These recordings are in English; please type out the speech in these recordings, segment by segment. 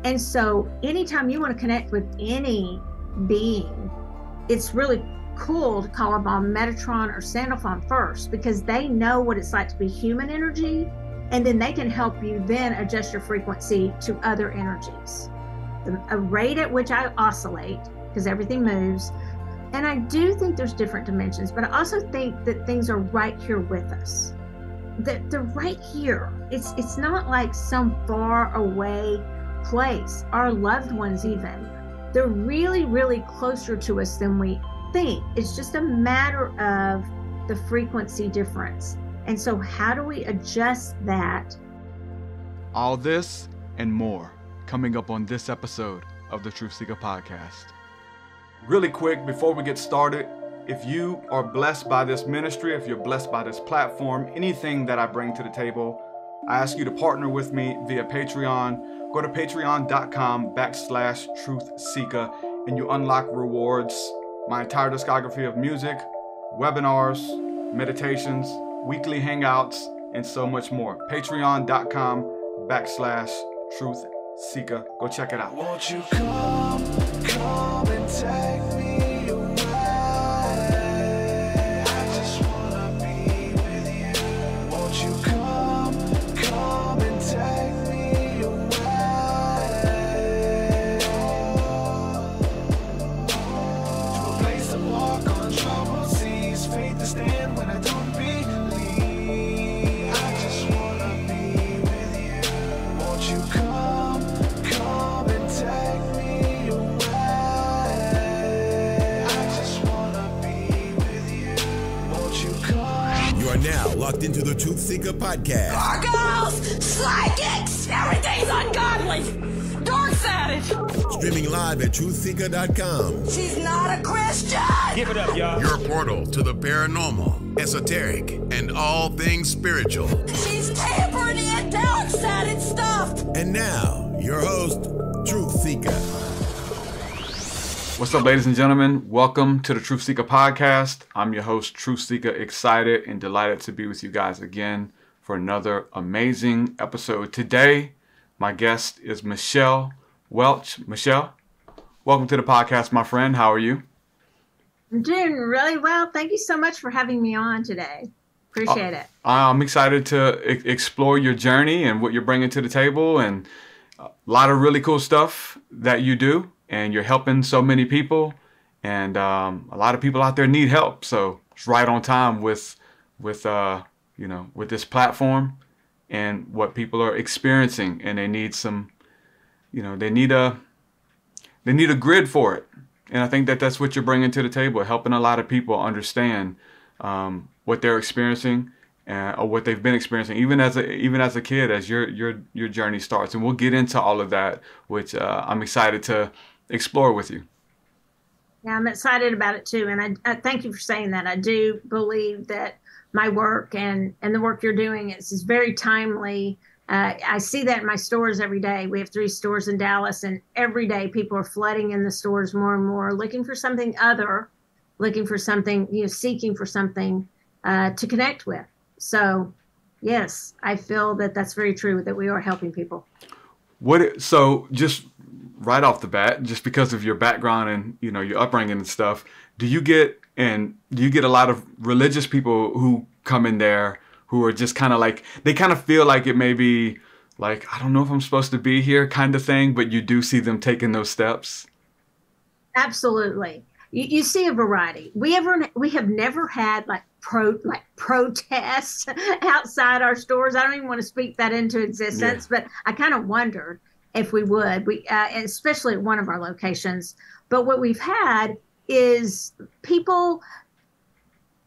And so anytime you want to connect with any being, it's really cool to call upon Metatron or Sandalphon first, because they know what it's like to be human energy, and then they can help you then adjust your frequency to other energies. A rate at which I oscillate, because everything moves. And I do think there's different dimensions, but I also think that things are right here with us. That they're right here. It's not like some far away place. Our loved ones even, they're really, really closer to us than we think. It's just a matter of the frequency difference. And so how do we adjust that? All this and more coming up on this episode of the TruthSeekah podcast. Really quick, before we get started, if you are blessed by this ministry, if you're blessed by this platform, anything that I bring to the table, I ask you to partner with me via Patreon. Go to patreon.com/TruthSeekah and you unlock rewards, my entire discography of music, webinars, meditations, weekly hangouts, and so much more. Patreon.com/TruthSeekah. Go check it out. Won't you come and take me away? I just wanna be with you. Won't you come and take me away? To a place to walk on troubled seas, faith to stand when I don't believe. I just wanna be with you. Won't you come and take me away? I just wanna be with you. Won't you come? You are now locked into the TruthSeekah podcast. Gargoyles, psychics, everything's ungodly. Dark-sided. Streaming live at truthseekah.com. She's not a Christian. Give it up, y'all. Your portal to the paranormal, esoteric, and all things spiritual. She's tampering in dark-sided stuff. And now, your host, TruthSeekah. What's up, ladies and gentlemen? Welcome to the TruthSeekah podcast. I'm your host, TruthSeekah, excited and delighted to be with you guys again for another amazing episode. Today, my guest is Michelle Welch. Michelle, welcome to the podcast, my friend. How are you? I'm doing really well. Thank you so much for having me on today. Appreciate it. I'm excited to explore your journey and what you're bringing to the table, and a lot of really cool stuff that you do, and you're helping so many people, and a lot of people out there need help. So it's right on time with this platform and what people are experiencing, and they need some, they need a grid for it. And I think that that's what you're bringing to the table, helping a lot of people understand what they're experiencing or what they've been experiencing, even as a kid, as your journey starts. And we'll get into all of that, which I'm excited to explore with you. Yeah, I'm excited about it too. And I thank you for saying that. I do believe that my work and the work you're doing is very timely. I see that in my stores every day. We have 3 stores in Dallas, and every day people are flooding in the stores more and more, looking for something other, looking for something, seeking for something to connect with. So, yes, I feel that that's very true, that we are helping people. So just right off the bat, just because of your background and, your upbringing and stuff, do you get a lot of religious people who come in there who are just kind of like, they kind of feel like it may be like, I don't know if I'm supposed to be here kind of thing, but you do see them taking those steps? Absolutely. You see a variety. We have never had protests outside our stores. I don't even want to speak that into existence, but I kind of wondered if we would. Especially at one of our locations. But what we've had is people,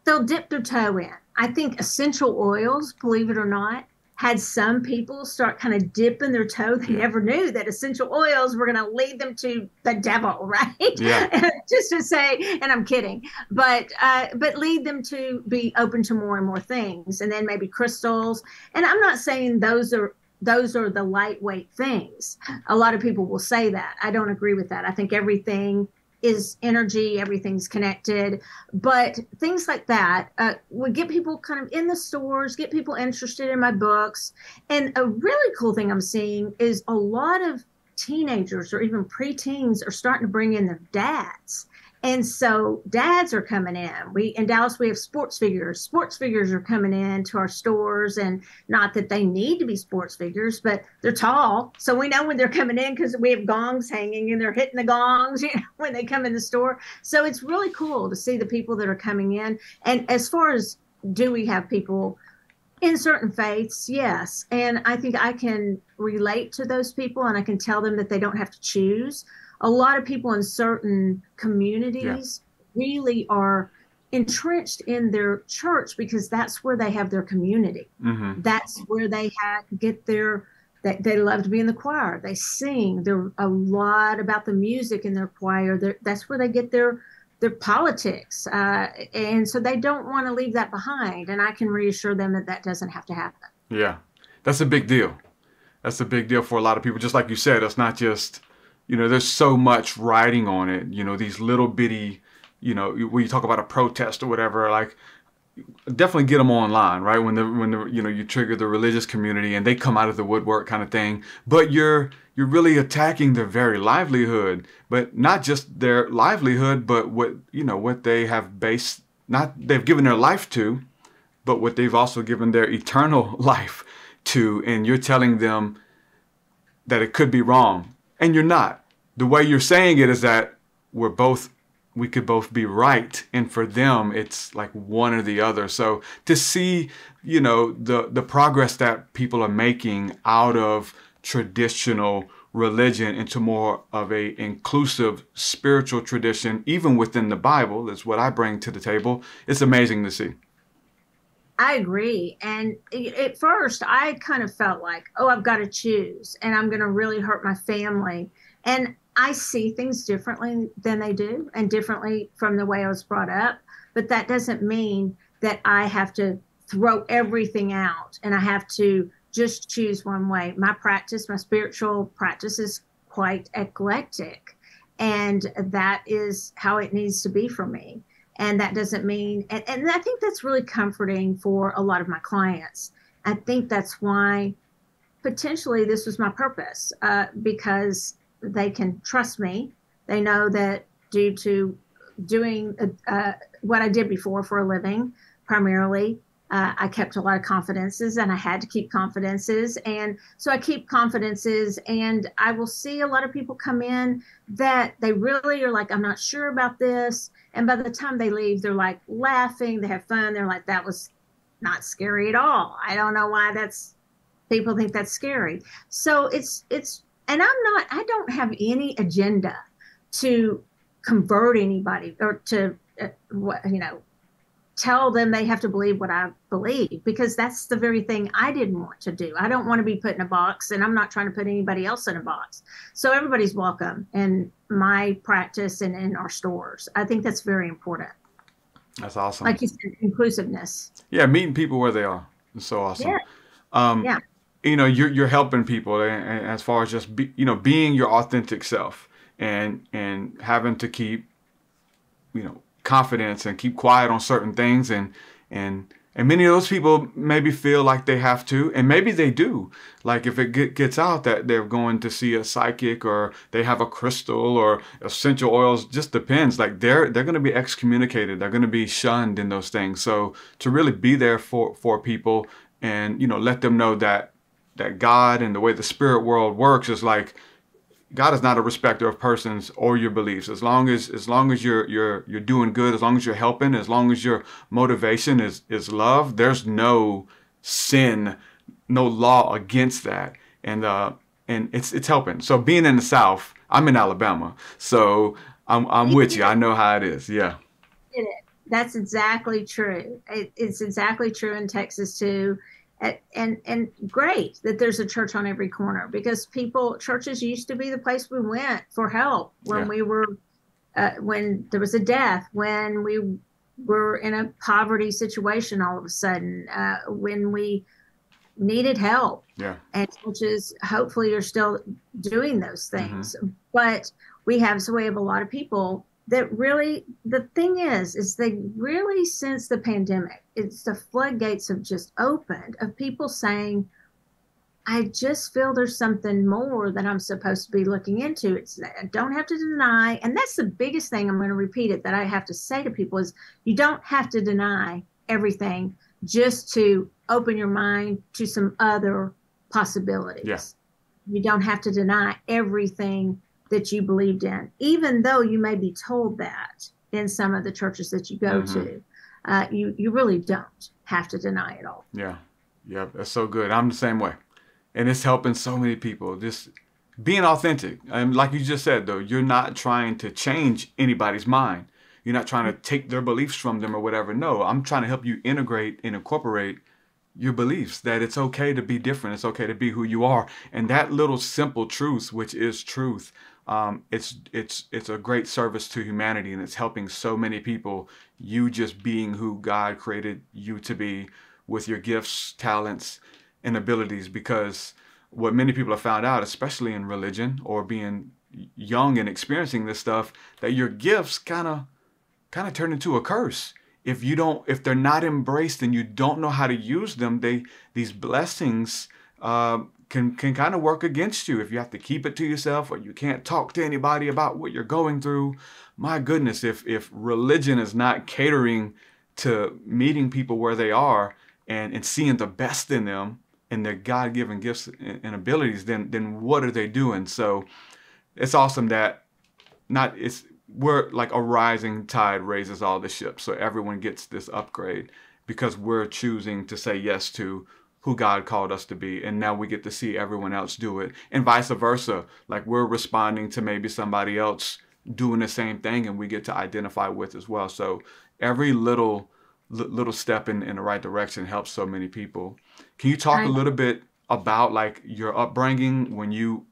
they'll dip their toe in. I think essential oils, believe it or not, had some people start kind of dipping their toe. They never knew that essential oils were going to lead them to the devil, right? Yeah. Just to say, and I'm kidding, but lead them to be open to more and more things, and then maybe crystals. And I'm not saying those are the lightweight things. A lot of people will say that. I don't agree with that. I think everything is energy, everything's connected, but things like that would get people kind of in the stores, get people interested in my books. And a really cool thing I'm seeing is a lot of teenagers or even preteens are starting to bring in their dads. And so dads are coming in. In Dallas, we have sports figures. Sports figures are coming in to our stores, and not that they need to be sports figures, but they're tall. So we know when they're coming in because we have gongs hanging and they're hitting the gongs, when they come in the store. So it's really cool to see the people that are coming in. And as far as, do we have people in certain faiths? Yes. And I think I can relate to those people, and I can tell them that they don't have to choose. A lot of people in certain communities really are entrenched in their church because that's where they have their community. That's where they get their, they love to be in the choir. They sing. They're a lot about the music in their choir. That's where they get their politics. And so they don't want to leave that behind. And I can reassure them that that doesn't have to happen. Yeah. That's a big deal. That's a big deal for a lot of people. Just like you said, it's not just, there's so much riding on it, these little bitty, when you talk about a protest or whatever, like definitely get them online, right? When you trigger the religious community and they come out of the woodwork kind of thing, but you're really attacking their very livelihood, but not just their livelihood, but what they have they've given their life to, but what they've also given their eternal life to. And you're telling them that it could be wrong. And you're not. The way you're saying it is that we could both be right. And for them, it's like one or the other. So to see, the progress that people are making out of traditional religion into more of a inclusive spiritual tradition, even within the Bible, is what I bring to the table. It's amazing to see. I agree. And at first, I kind of felt like, oh, I've got to choose and I'm going to really hurt my family. And I see things differently than they do and differently from the way I was brought up. But that doesn't mean that I have to throw everything out and I have to just choose one way. My spiritual practice is quite eclectic. And that is how it needs to be for me. And that doesn't mean, and I think that's really comforting for a lot of my clients. I think that's why potentially this was my purpose, because they can trust me. They know that due to doing what I did before for a living, primarily, I kept a lot of confidences and I had to keep confidences. And so I keep confidences, and I will see a lot of people come in that they really are like, I'm not sure about this. And by the time they leave, they're like laughing, they have fun. They're like, that was not scary at all. I don't know why people think that's scary. So and I don't have any agenda to convert anybody or to, tell them they have to believe what I believe, because that's the very thing I didn't want to do. I don't want to be put in a box, and I'm not trying to put anybody else in a box. So everybody's welcome in my practice and in our stores. I think that's very important. That's awesome. Like you said, inclusiveness. Yeah, meeting people where they are. It's so awesome. Yeah. You're helping people, and as far as just being your authentic self and having to keep confidence and keep quiet on certain things, and many of those people maybe feel like they have to, and maybe they do. Like if it gets out that they're going to see a psychic or they have a crystal or essential oils, just depends. Like they're going to be excommunicated. They're going to be shunned in those things. So to really be there for people and let them know that God and the way the spirit world works is like, God is not a respecter of persons or your beliefs. As long as you're doing good, as long as you're helping, as long as your motivation is love, there's no sin, no law against that. And it's helping. So being in the South, I'm in Alabama, so I'm with you. I know how it is. Yeah. That's exactly true. It's exactly true in Texas too. And great that there's a church on every corner, because churches used to be the place we went for help when we were, when there was a death, when we were in a poverty situation all of a sudden, when we needed help. Yeah. And churches hopefully are still doing those things. Mm-hmm. But we have a lot of people that really, the thing is they really, since the pandemic, it's the floodgates have just opened of people saying, I just feel there's something more that I'm supposed to be looking into. It's I don't have to deny, and that's the biggest thing. I'm going to repeat it that I have to say to people is you don't have to deny everything just to open your mind to some other possibilities. Yeah. You don't have to deny everything that you believed in, even though you may be told that in some of the churches that you go to. You really don't have to deny it all. Yeah. Yeah. That's so good. I'm the same way. And it's helping so many people. Just being authentic. And like you just said, though, you're not trying to change anybody's mind. You're not trying to take their beliefs from them or whatever. No, I'm trying to help you integrate and incorporate your beliefs, that it's okay to be different. It's okay to be who you are. And that little simple truth, which is truth, it's a great service to humanity, and it's helping so many people. You just being who God created you to be with your gifts, talents, and abilities, because what many people have found out, especially in religion or being young and experiencing this stuff, that your gifts kind of turn into a curse if they're not embraced and you don't know how to use them. These blessings can kind of work against you if you have to keep it to yourself or you can't talk to anybody about what you're going through. My goodness, if religion is not catering to meeting people where they are and seeing the best in them and their God-given gifts and abilities, then what are they doing? So it's awesome that we're like a rising tide raises all the ships. So everyone gets this upgrade because we're choosing to say yes to who God called us to be. And now we get to see everyone else do it, and vice versa. Like we're responding to maybe somebody else doing the same thing, and we get to identify with as well. So every little step in the right direction helps so many people. Can you talk a little bit about like your upbringing when you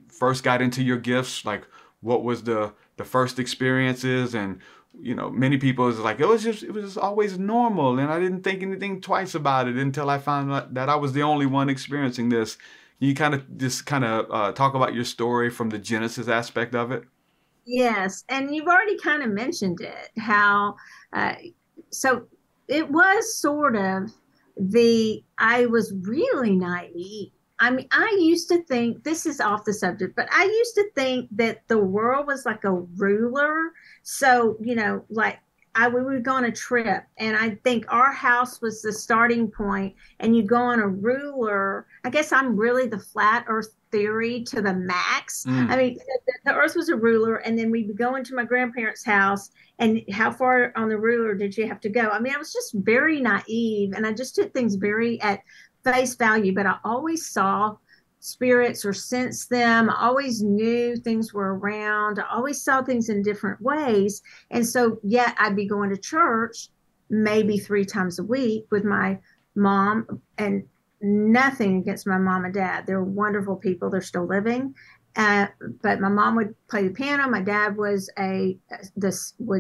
first got into your gifts? Like what was the first experiences? And many people is like, it was just always normal, and I didn't think anything twice about it until I found out that I was the only one experiencing this. You kind of talk about your story from the Genesis aspect of it. Yes, and you've already kind of mentioned it, how so it was sort of I was really naive. I mean, I used to think, this is off the subject, but I used to think that the world was like a ruler. So, like we would go on a trip, and I think our house was the starting point, and you go on a ruler. I guess I'm really the flat earth theory to the max. I mean, the earth was a ruler, and then we'd go into my grandparents' house, and how far on the ruler did you have to go? I mean, I was just very naive, and I just took things very at face value, but I always saw spirits or sensed them. I always knew things were around. I always saw things in different ways. And so, yeah, I'd be going to church maybe 3 times a week with my mom, and nothing against my mom and dad. They're wonderful people. They're still living. But my mom would play the piano. My dad would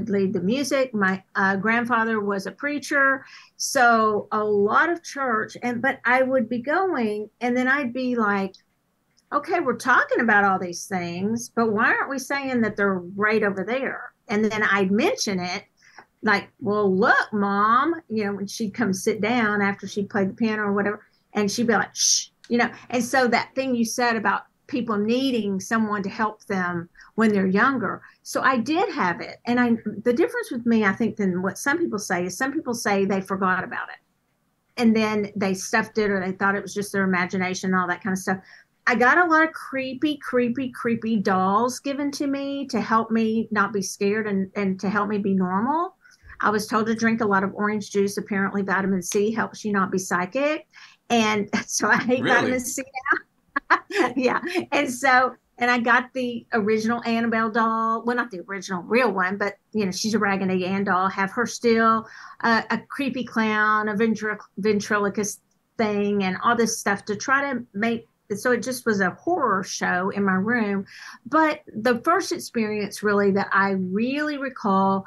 lead the music. My grandfather was a preacher. So a lot of church, but I would be going, and then I'd be like, okay, we're talking about all these things, but why aren't we saying that they're right over there? And then I'd mention it like, well, look, Mom, when she'd come sit down after she played the piano or whatever, and she'd be like, shh, and so that thing you said about people needing someone to help them when they're younger. So I did have it. And the difference with me, I think, than what some people say is some people say they forgot about it. And then they stuffed it, or they thought it was just their imagination, all that kind of stuff. I got a lot of creepy dolls given to me to help me not be scared and to help me be normal. I was told to drink a lot of orange juice. Apparently vitamin C helps you not be psychic. And so I hate vitamin C now. Yeah. And I got the original Annabelle doll. Well, not the original real one, but she's a Raggedy Ann doll. Have her still, a creepy clown, a ventriloquist thing, and all this stuff to try to make. So it just was a horror show in my room. But the first experience really that I really recall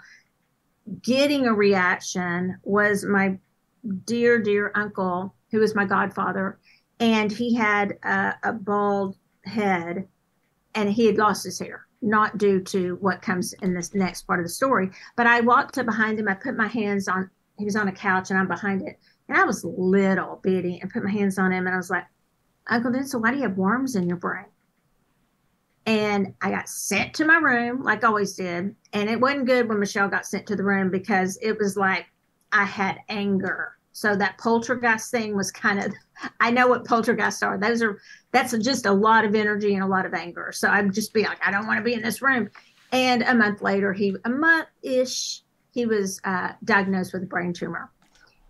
getting a reaction was my dear uncle, who was my godfather. And he had a bald head, and he had lost his hair, not due to what comes in this next part of the story. But I walked up behind him. I put my hands on, he was on a couch, and I'm behind it. And I was little bitty, and put my hands on him, and I was like, Uncle Denzel, why do you have worms in your brain? And I got sent to my room, like I always did. And it wasn't good when Michelle got sent to the room because it was like I had anger. So that poltergeist thing was kind of, I know what poltergeists are. That's just a lot of energy and a lot of anger. So I'd just be like, I don't want to be in this room. And a month later, a month-ish, he was diagnosed with a brain tumor.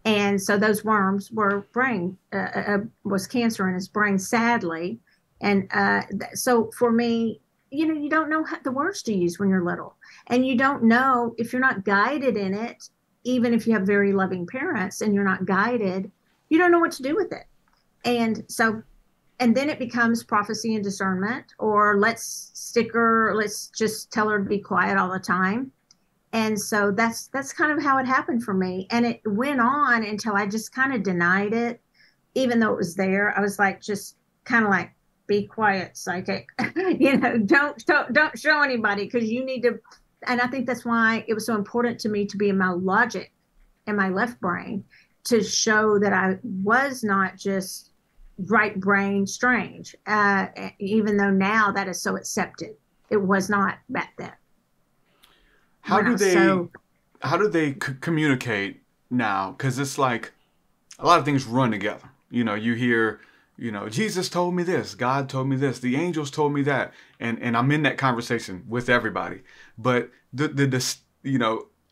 And so those worms were was cancer in his brain, sadly. And so for me, you don't know the words to use when you're little. And you don't know if you're not guided in it, even if you have very loving parents and you're not guided, you don't know what to do with it. And then it becomes prophecy and discernment, or let's just tell her to be quiet all the time. And so that's kind of how it happened for me. And it went on until I just kind of denied it, even though it was there. I was like, just kind of like, be quiet, psychic. Don't show anybody, because you need to. And I think that's why it was so important to me to be in my logic in my left brain, to show that I was not just right brain strange, even though now that is so accepted. It was not back then. How do they communicate now? Because it's like a lot of things run together. You hear, Jesus told me this, God told me this, the angels told me that, and I'm in that conversation with everybody. But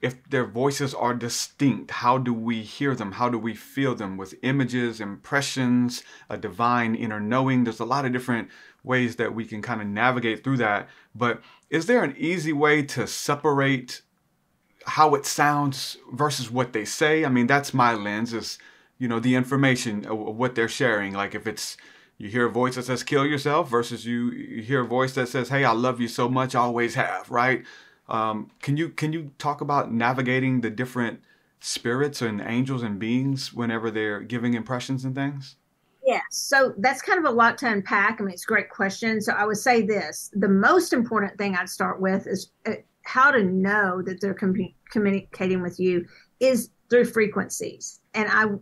if their voices are distinct, how do we hear them? How do we feel them? With images, impressions, a divine inner knowing. There's a lot of different ways that we can kind of navigate through that. But is there an easy way to separate how it sounds versus what they say? I mean, that's my lens, is, the information of what they're sharing. Like if it's, you hear a voice that says, kill yourself, versus you hear a voice that says, hey, I love you so much, I always have, right? Can you talk about navigating the different spirits and angels and beings whenever they're giving impressions and things? Yes. So that's kind of a lot to unpack. I mean, it's a great question. So I would say this, the most important thing I'd start with is how to know that they're communicating with you is through frequencies. And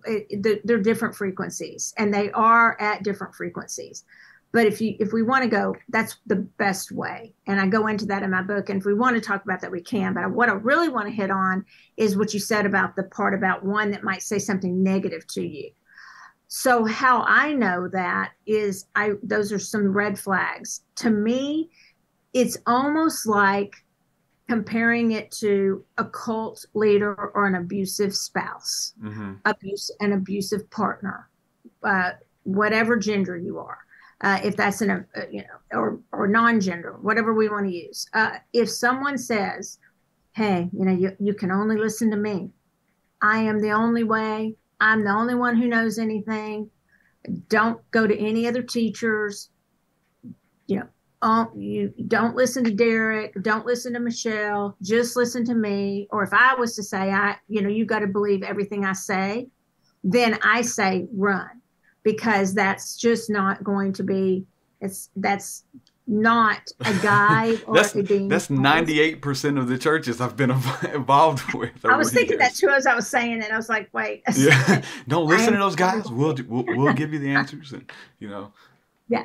they're different frequencies, and they are at different frequencies. But if we want to go, that's the best way. And I go into that in my book. And if we want to talk about that, we can. But what I really want to hit on is what you said about the part about one that might say something negative to you. So how I know that is those are some red flags. To me, it's almost like comparing it to a cult leader or an abusive spouse, an abusive partner, whatever gender you are. If that's or non-gender, whatever we want to use. If someone says, hey, you can only listen to me. I am the only way. I'm the only one who knows anything. Don't go to any other teachers. You don't listen to Derek. Don't listen to Michelle. Just listen to me. Or if I was to say, you got to believe everything I say, then I say run. Because that's just not going to be, that's not a guide or a being. That's 98% of the churches I've been involved with. I was thinking that too as I was saying it. I was like, wait. Yeah. Don't listen to those guys. We'll give you the answers, and Yeah.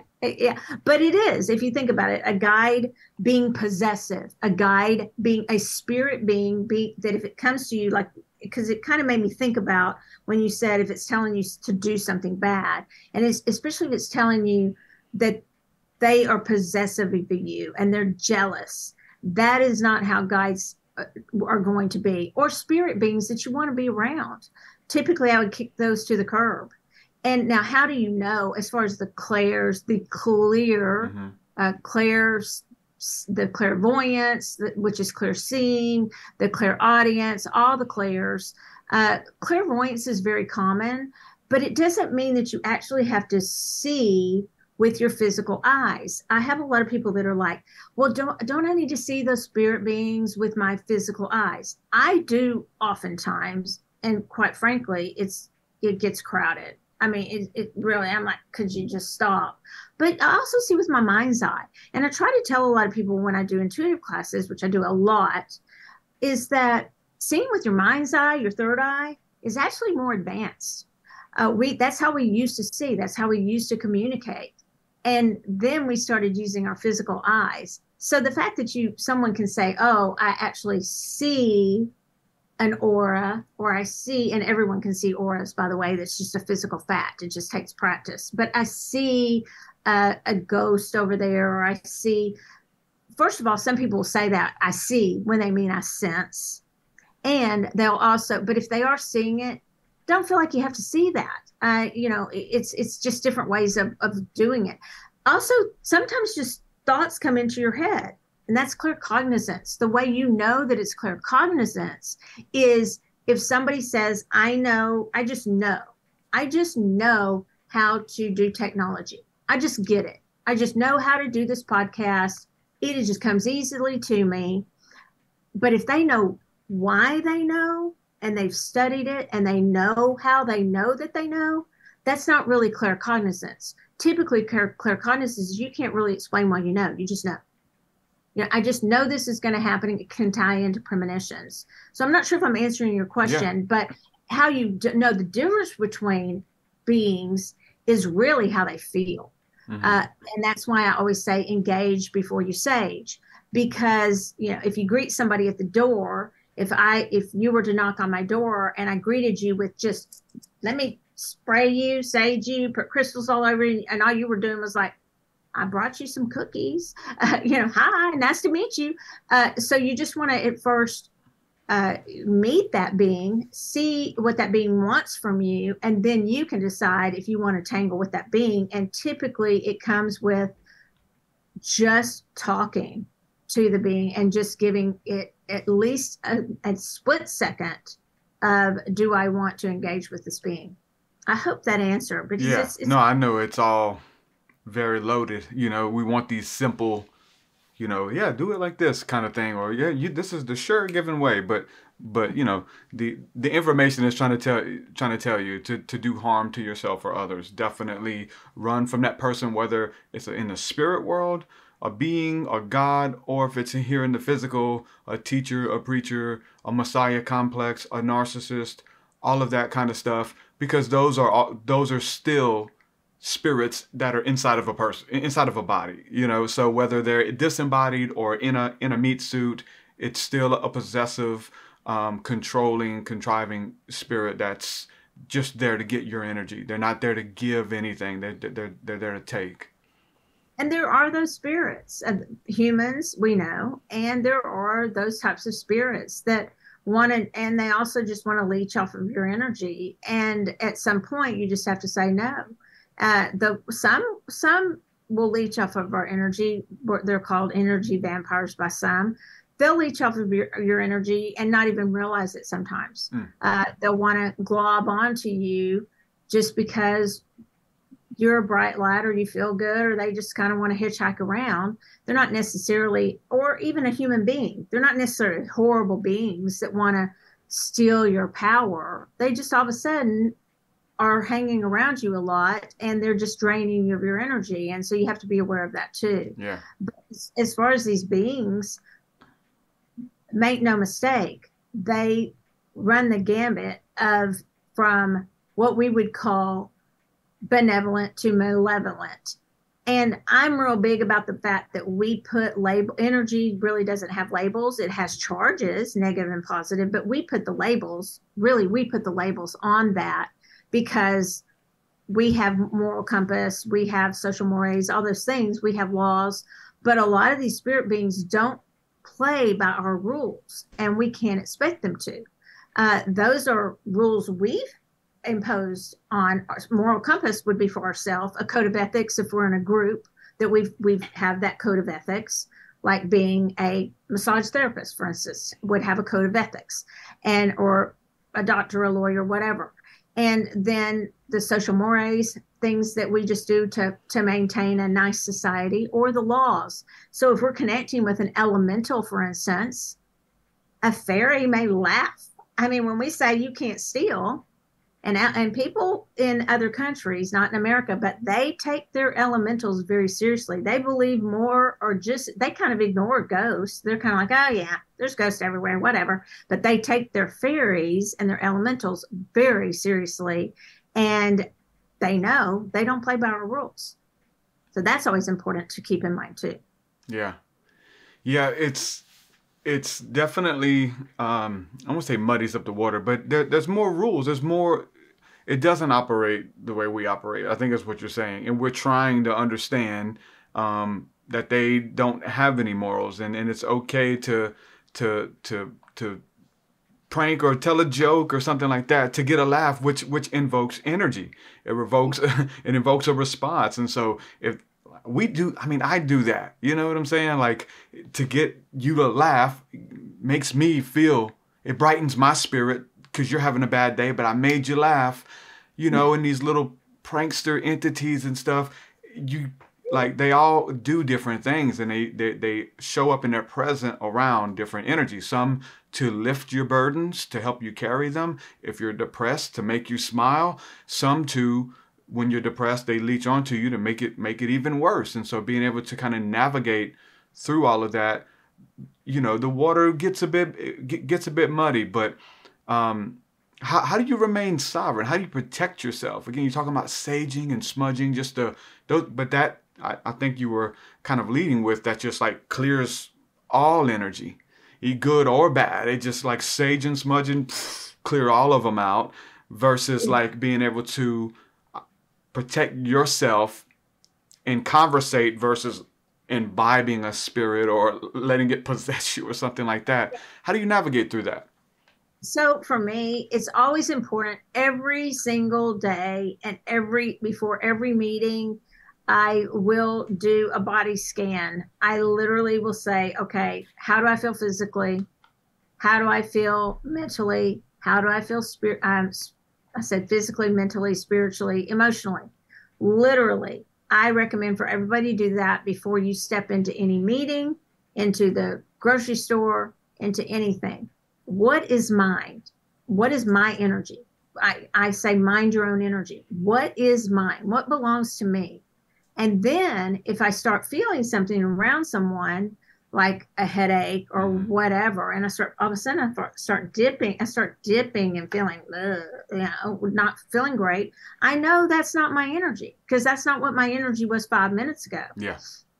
But it is, if you think about it, a guide being possessive, a guide being a spirit being that if it comes to you, like, because it kind of made me think about when you said if it's telling you to do something bad, and it's especially if it's telling you that they are possessive of you and they're jealous, that is not how guides are going to be, or spirit beings that you want to be around. Typically, I would kick those to the curb. And now, how do you know, as far as the clairs, the clairs, the clairvoyance, which is clear seeing, the clairaudience, all the clairs. Clairvoyance is very common, but it doesn't mean that you actually have to see with your physical eyes. I have a lot of people that are like, well, don't I need to see those spirit beings with my physical eyes? I do oftentimes, and quite frankly, it gets crowded. I mean, it really, I'm like, could you just stop? But I also see with my mind's eye. And I try to tell a lot of people when I do intuitive classes, which I do a lot, is that seeing with your mind's eye, your third eye, is actually more advanced. That's how we used to see. That's how we used to communicate. And then we started using our physical eyes. So the fact that someone can say, "Oh, I actually see an aura," or "I see," and everyone can see auras, by the way. That's just a physical fact. It just takes practice. But I see a ghost over there, or I see. First of all, some people will say that I see when they mean I sense. And they'll also, but if they are seeing it, don't feel like you have to see that. It's just different ways of doing it. Also, sometimes just thoughts come into your head, and that's clear cognizance. The way you know that it's clear cognizance is if somebody says, I just know how to do technology. I just get it. I just know how to do this podcast. It just comes easily to me. But if they know why they know, and they've studied it, and they know how they know that they know, that's not really claircognizance. Typically, claircognizance is you can't really explain why you know. You just know. I just know this is going to happen, and it can tie into premonitions. So I'm not sure if I'm answering your question, but how you know the difference between beings is really how they feel. Mm-hmm. And that's why I always say engage before you sage. Because, if you greet somebody at the door, if you were to knock on my door and I greeted you with just, let me spray you, sage you, put crystals all over you, and all you were doing was like, I brought you some cookies, hi, nice to meet you. So you just want to at first meet that being, see what that being wants from you, and then you can decide if you want to tangle with that being. And typically it comes with just talking to the being and just giving it at least a split second of, do I want to engage with this being? I hope that answer. Because it's I know it's all very loaded. We want these simple, do it like this kind of thing, or this is the sure given way. But the information is trying to tell you to do harm to yourself or others. Definitely run from that person, whether it's in the spirit world, a being, a God, or if it's here in the physical, a teacher, a preacher, a messiah complex, a narcissist, all of that kind of stuff, because those are still spirits that are inside of a person, inside of a body, so whether they're disembodied or in a meat suit, it's still a possessive, controlling, contriving spirit that's just there to get your energy. They're not there to give anything. They're there to take. And there are those spirits, humans, we know, and there are those types of spirits that want to, and they also just want to leech off of your energy. And at some point, you just have to say no. Some will leech off of our energy. They're called energy vampires by some. They'll leech off of your energy and not even realize it sometimes. They'll want to glob onto you just because you're a bright light, or you feel good, or they just kind of want to hitchhike around. They're not necessarily, or even a human being, they're not necessarily horrible beings that want to steal your power. They just all of a sudden are hanging around you a lot, and they're just draining you of your energy. And so you have to be aware of that too. Yeah. But as far as these beings, make no mistake, they run the gambit from what we would call benevolent to malevolent. And I'm real big about the fact that we put energy really doesn't have labels. It has charges, negative and positive, but we put the labels on that because we have moral compass, we have social mores, all those things, we have laws, but a lot of these spirit beings don't play by our rules, and we can't expect them to. Those are rules we've imposed on. Our moral compass would be for ourselves, a code of ethics if we're in a group that we have that code of ethics, like being a massage therapist, for instance, would have a code of ethics, and or a doctor, a lawyer, whatever. And then the social mores, things that we just do to maintain a nice society, or the laws. So if we're connecting with an elemental, for instance, a fairy may laugh. I mean, when we say you can't steal, and people in other countries, not in America, but they take their elementals very seriously. They believe more, or just, they kind of ignore ghosts. They're kind of like, oh yeah, there's ghosts everywhere, whatever. But they take their fairies and their elementals very seriously. And they know they don't play by our rules. So that's always important to keep in mind too. Yeah. Yeah, it's definitely I won't say muddies up the water, but there's more rules. There's more. It doesn't operate the way we operate. I think that's what you're saying, and we're trying to understand that they don't have any morals, and it's okay to prank or tell a joke or something like that to get a laugh, which invokes energy. It invokes a response. And so if we do, I mean, I do that, you know what I'm saying? Like, to get you to laugh makes me feel, it brightens my spirit because you're having a bad day, but I made you laugh, you know, and these little prankster entities and stuff, like, they all do different things, and they show up in their present around different energies. Some to lift your burdens, to help you carry them. If you're depressed, to make you smile. Some to, when you're depressed, they leech onto you to make it even worse. And so being able to kind of navigate through all of that, you know, the water gets a bit muddy, but how do you remain sovereign? How do you protect yourself? Again, you're talking about saging and smudging, but that, I think you were kind of leading with that, just like clears all energy, good or bad. It just like sage and smudging, clear all of them out, versus like being able to protect yourself and conversate versus imbibing a spirit or letting it possess you or something like that. How do you navigate through that? So for me, it's always important every single day and before every meeting, I will do a body scan. I literally will say, okay, how do I feel physically? How do I feel mentally? How do I feel I said physically, mentally, spiritually, emotionally. Literally, I recommend for everybody to do that before you step into any meeting, into the grocery store, into anything. What is mine? What is my energy? I say mind your own energy. What is mine? What belongs to me? And then if I start feeling something around someone, like a headache or whatever, and all of a sudden I start dipping and feeling, not feeling great. I know that's not my energy, because that's not what my energy was 5 minutes ago. Yeah.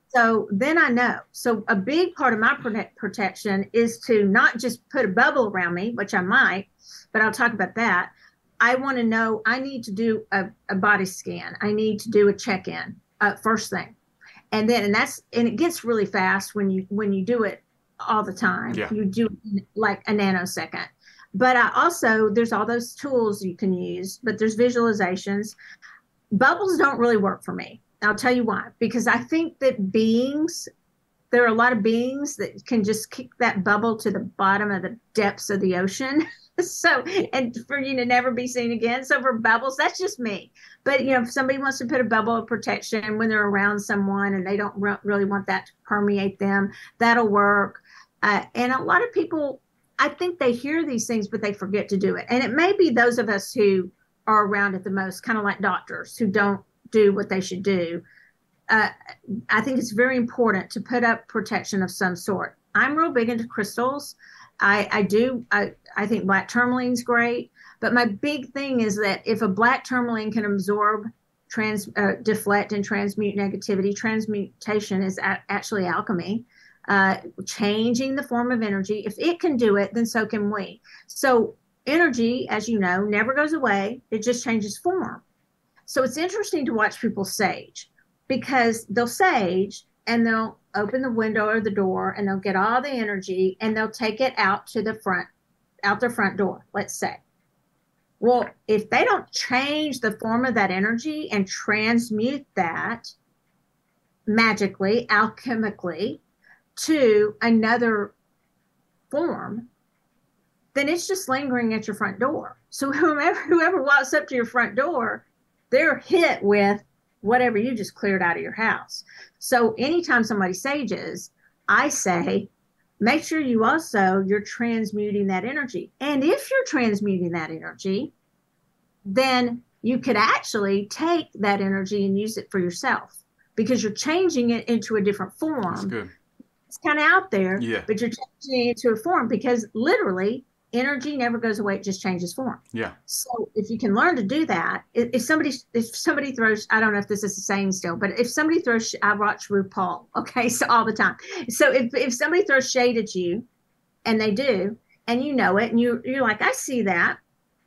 So then I know. So a big part of my protection is to not just put a bubble around me, which I might, but I'll talk about that. I want to know, I need to do a body scan. I need to do a check-in first thing. And it gets really fast when you do it all the time. Yeah. You do it like a nanosecond. But there's all those tools you can use, but there's visualizations. Bubbles don't really work for me. I'll tell you why. Because I think that there are a lot of beings that can just kick that bubble to the bottom of the depths of the ocean. So, and for you to never be seen again. So for bubbles, that's just me. But, you know, if somebody wants to put a bubble of protection when they're around someone and they don't really want that to permeate them, that'll work. And a lot of people, I think they hear these things, but they forget to do it. And it may be those of us who are around it the most, kind of like doctors who don't do what they should do. I think it's very important to put up protection of some sort. I'm real big into crystals. I think black tourmaline's great, but my big thing is that if a black tourmaline can absorb, deflect, and transmute negativity, transmutation is actually alchemy, changing the form of energy. If it can do it, then so can we. So energy, as you know, never goes away. It just changes form. So it's interesting to watch people sage, because they'll sage and they'll open the window or the door and they'll get all the energy and they'll take it out their front door, let's say. Well, if they don't change the form of that energy and transmute that magically, alchemically, to another form, then it's just lingering at your front door. So whoever walks up to your front door, they're hit with whatever you just cleared out of your house. So anytime somebody sages, I say, make sure you're transmuting that energy. And if you're transmuting that energy, then you could actually take that energy and use it for yourself, because you're changing it into a different form. That's good. It's kind of out there, Yeah. but you're changing it into a form, because literally energy never goes away, it just changes form. Yeah. So if you can learn to do that, if somebody throws, I don't know if this is the same still, but if somebody throws, I watch RuPaul, okay, so all the time. So if somebody throws shade at you, and they do, and you know it, and you're like, I see that,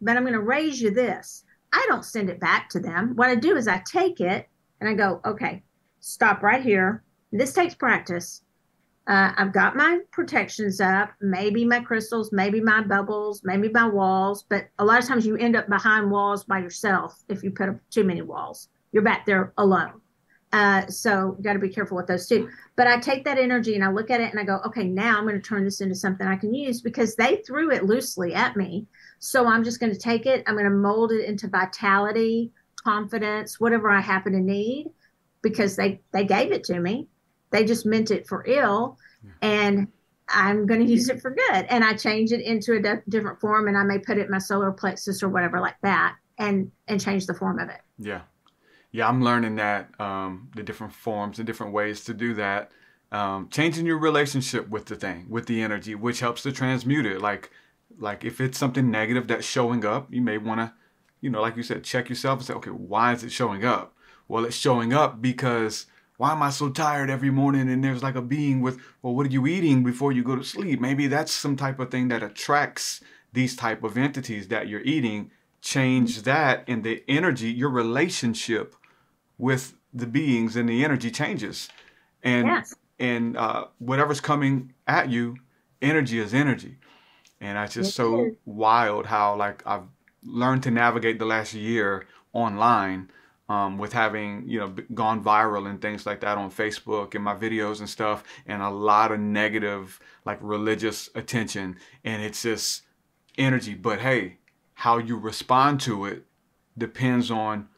but I'm going to raise you this. I don't send it back to them. What I do is I take it and I go, okay, stop right here. This takes practice. I've got my protections up, maybe my crystals, maybe my bubbles, maybe my walls, but a lot of times you end up behind walls by yourself if you put up too many walls. You're back there alone. So you got to be careful with those too. But I take that energy and I look at it and I go, okay, now I'm going to turn this into something I can use, because they threw it loosely at me. So I'm just going to take it. I'm going to mold it into vitality, confidence, whatever I happen to need, because they gave it to me. They just meant it for ill, and I'm going to use it for good. And I change it into a different form, and I may put it in my solar plexus or whatever like that, and change the form of it. Yeah. Yeah, I'm learning that the different forms and different ways to do that. Changing your relationship with the thing, with the energy, which helps to transmute it. Like if it's something negative that's showing up, you may want to, like you said, check yourself and say, okay, why is it showing up? Well, it's showing up because why am I so tired every morning? And there's like a being with, well, what are you eating before you go to sleep? Maybe that's some type of thing that attracts these type of entities that you're eating. Change that, and the energy, your relationship with the beings and the energy changes. And Yes. and whatever's coming at you, energy is energy. And that's just Yes, it so is. wild how like I've learned to navigate the last year online, with having, gone viral and things like that on Facebook and my videos and stuff, and a lot of negative, like religious attention. And it's just energy. But hey, how you respond to it depends on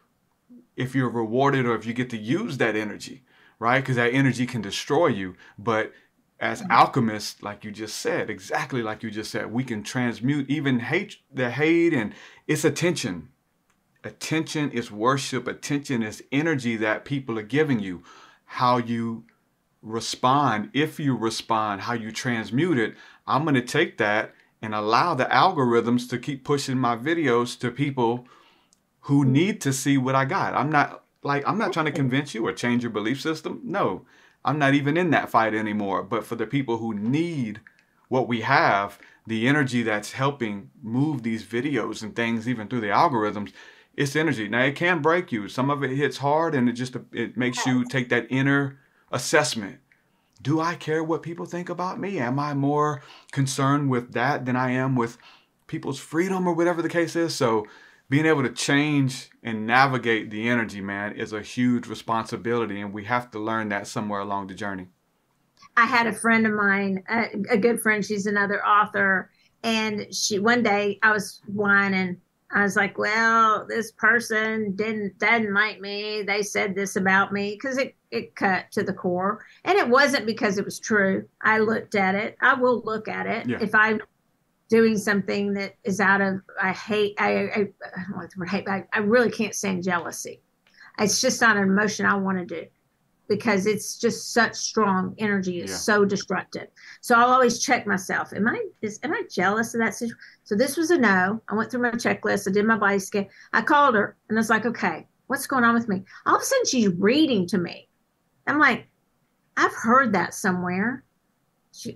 if you're rewarded or if you get to use that energy, right? Because that energy can destroy you. But as alchemists, like you just said, exactly like you just said, we can transmute even the hate, and it's attention. Attention is worship. Attention is energy that people are giving you. How you respond, if you respond, how you transmute it. I'm going to take that and allow the algorithms to keep pushing my videos to people who need to see what I got. I'm not trying to convince you or change your belief system. No, I'm not even in that fight anymore. But for the people who need what we have, the energy that's helping move these videos and things, even through the algorithms, it's energy. Now, it can break you. Some of it hits hard, and it makes you take that inner assessment. Do I care what people think about me? Am I more concerned with that than I am with people's freedom or whatever the case is? So being able to change and navigate the energy, man, is a huge responsibility, and we have to learn that somewhere along the journey. I had a friend of mine, a good friend, she's another author, and one day I was whining. I was like, well, this person didn't like me. They said this about me, because it cut to the core. And it wasn't because it was true. I looked at it. I will look at it. Yeah. If I'm doing something that is out of, I don't like the word hate, but I really can't stand jealousy. It's just not an emotion I want to do, because it's just such strong energy. It's so destructive. So I'll always check myself. Am I jealous of that situation? So this was a no. I went through my checklist. I did my body scan. I called her and I was like, okay, what's going on with me? All of a sudden she's reading to me. I'm like, I've heard that somewhere.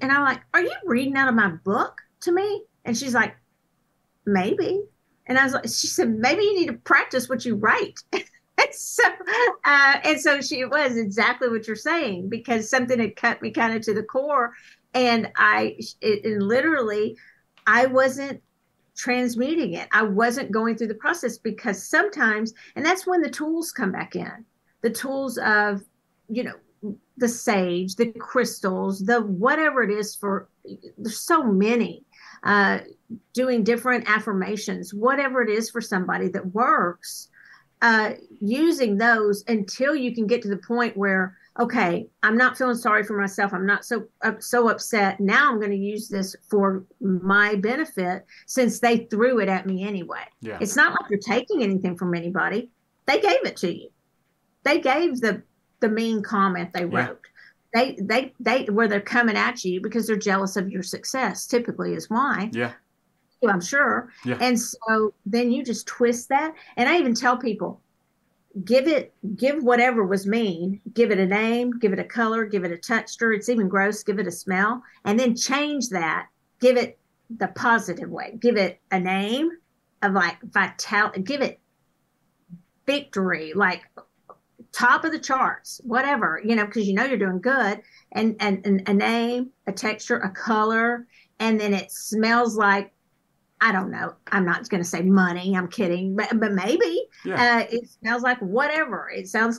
And I'm like, are you reading out of my book to me? And she's like, maybe. And I was like, she said, maybe you need to practice what you write. And so it was exactly what you're saying, because something had cut me kind of to the core, and literally I wasn't transmuting it. I wasn't going through the process, because sometimes, and that's when the tools come back in, the tools of, the sage, the crystals, the whatever it is there's so many, doing different affirmations, whatever it is for somebody that works. Using those until you can get to the point where, okay, I'm not feeling sorry for myself. I'm not so upset. Now I'm going to use this for my benefit, since they threw it at me anyway. Yeah. It's not like you're taking anything from anybody. They gave it to you. They gave the mean comment they wrote. They where they're coming at you because they're jealous of your success, typically is why. Yeah. I'm sure. Yeah. And so then you just twist that. And I even tell people, give whatever was mean, give it a name, give it a color, give it a texture. It's even gross, give it a smell, and then change that. Give it the positive way. Give it a name of like vitality. Give it victory, like top of the charts, whatever, because you're doing good. And a name, a texture, a color, and then it smells like, I don't know. I'm not going to say money. I'm kidding, but maybe it smells like whatever. It smells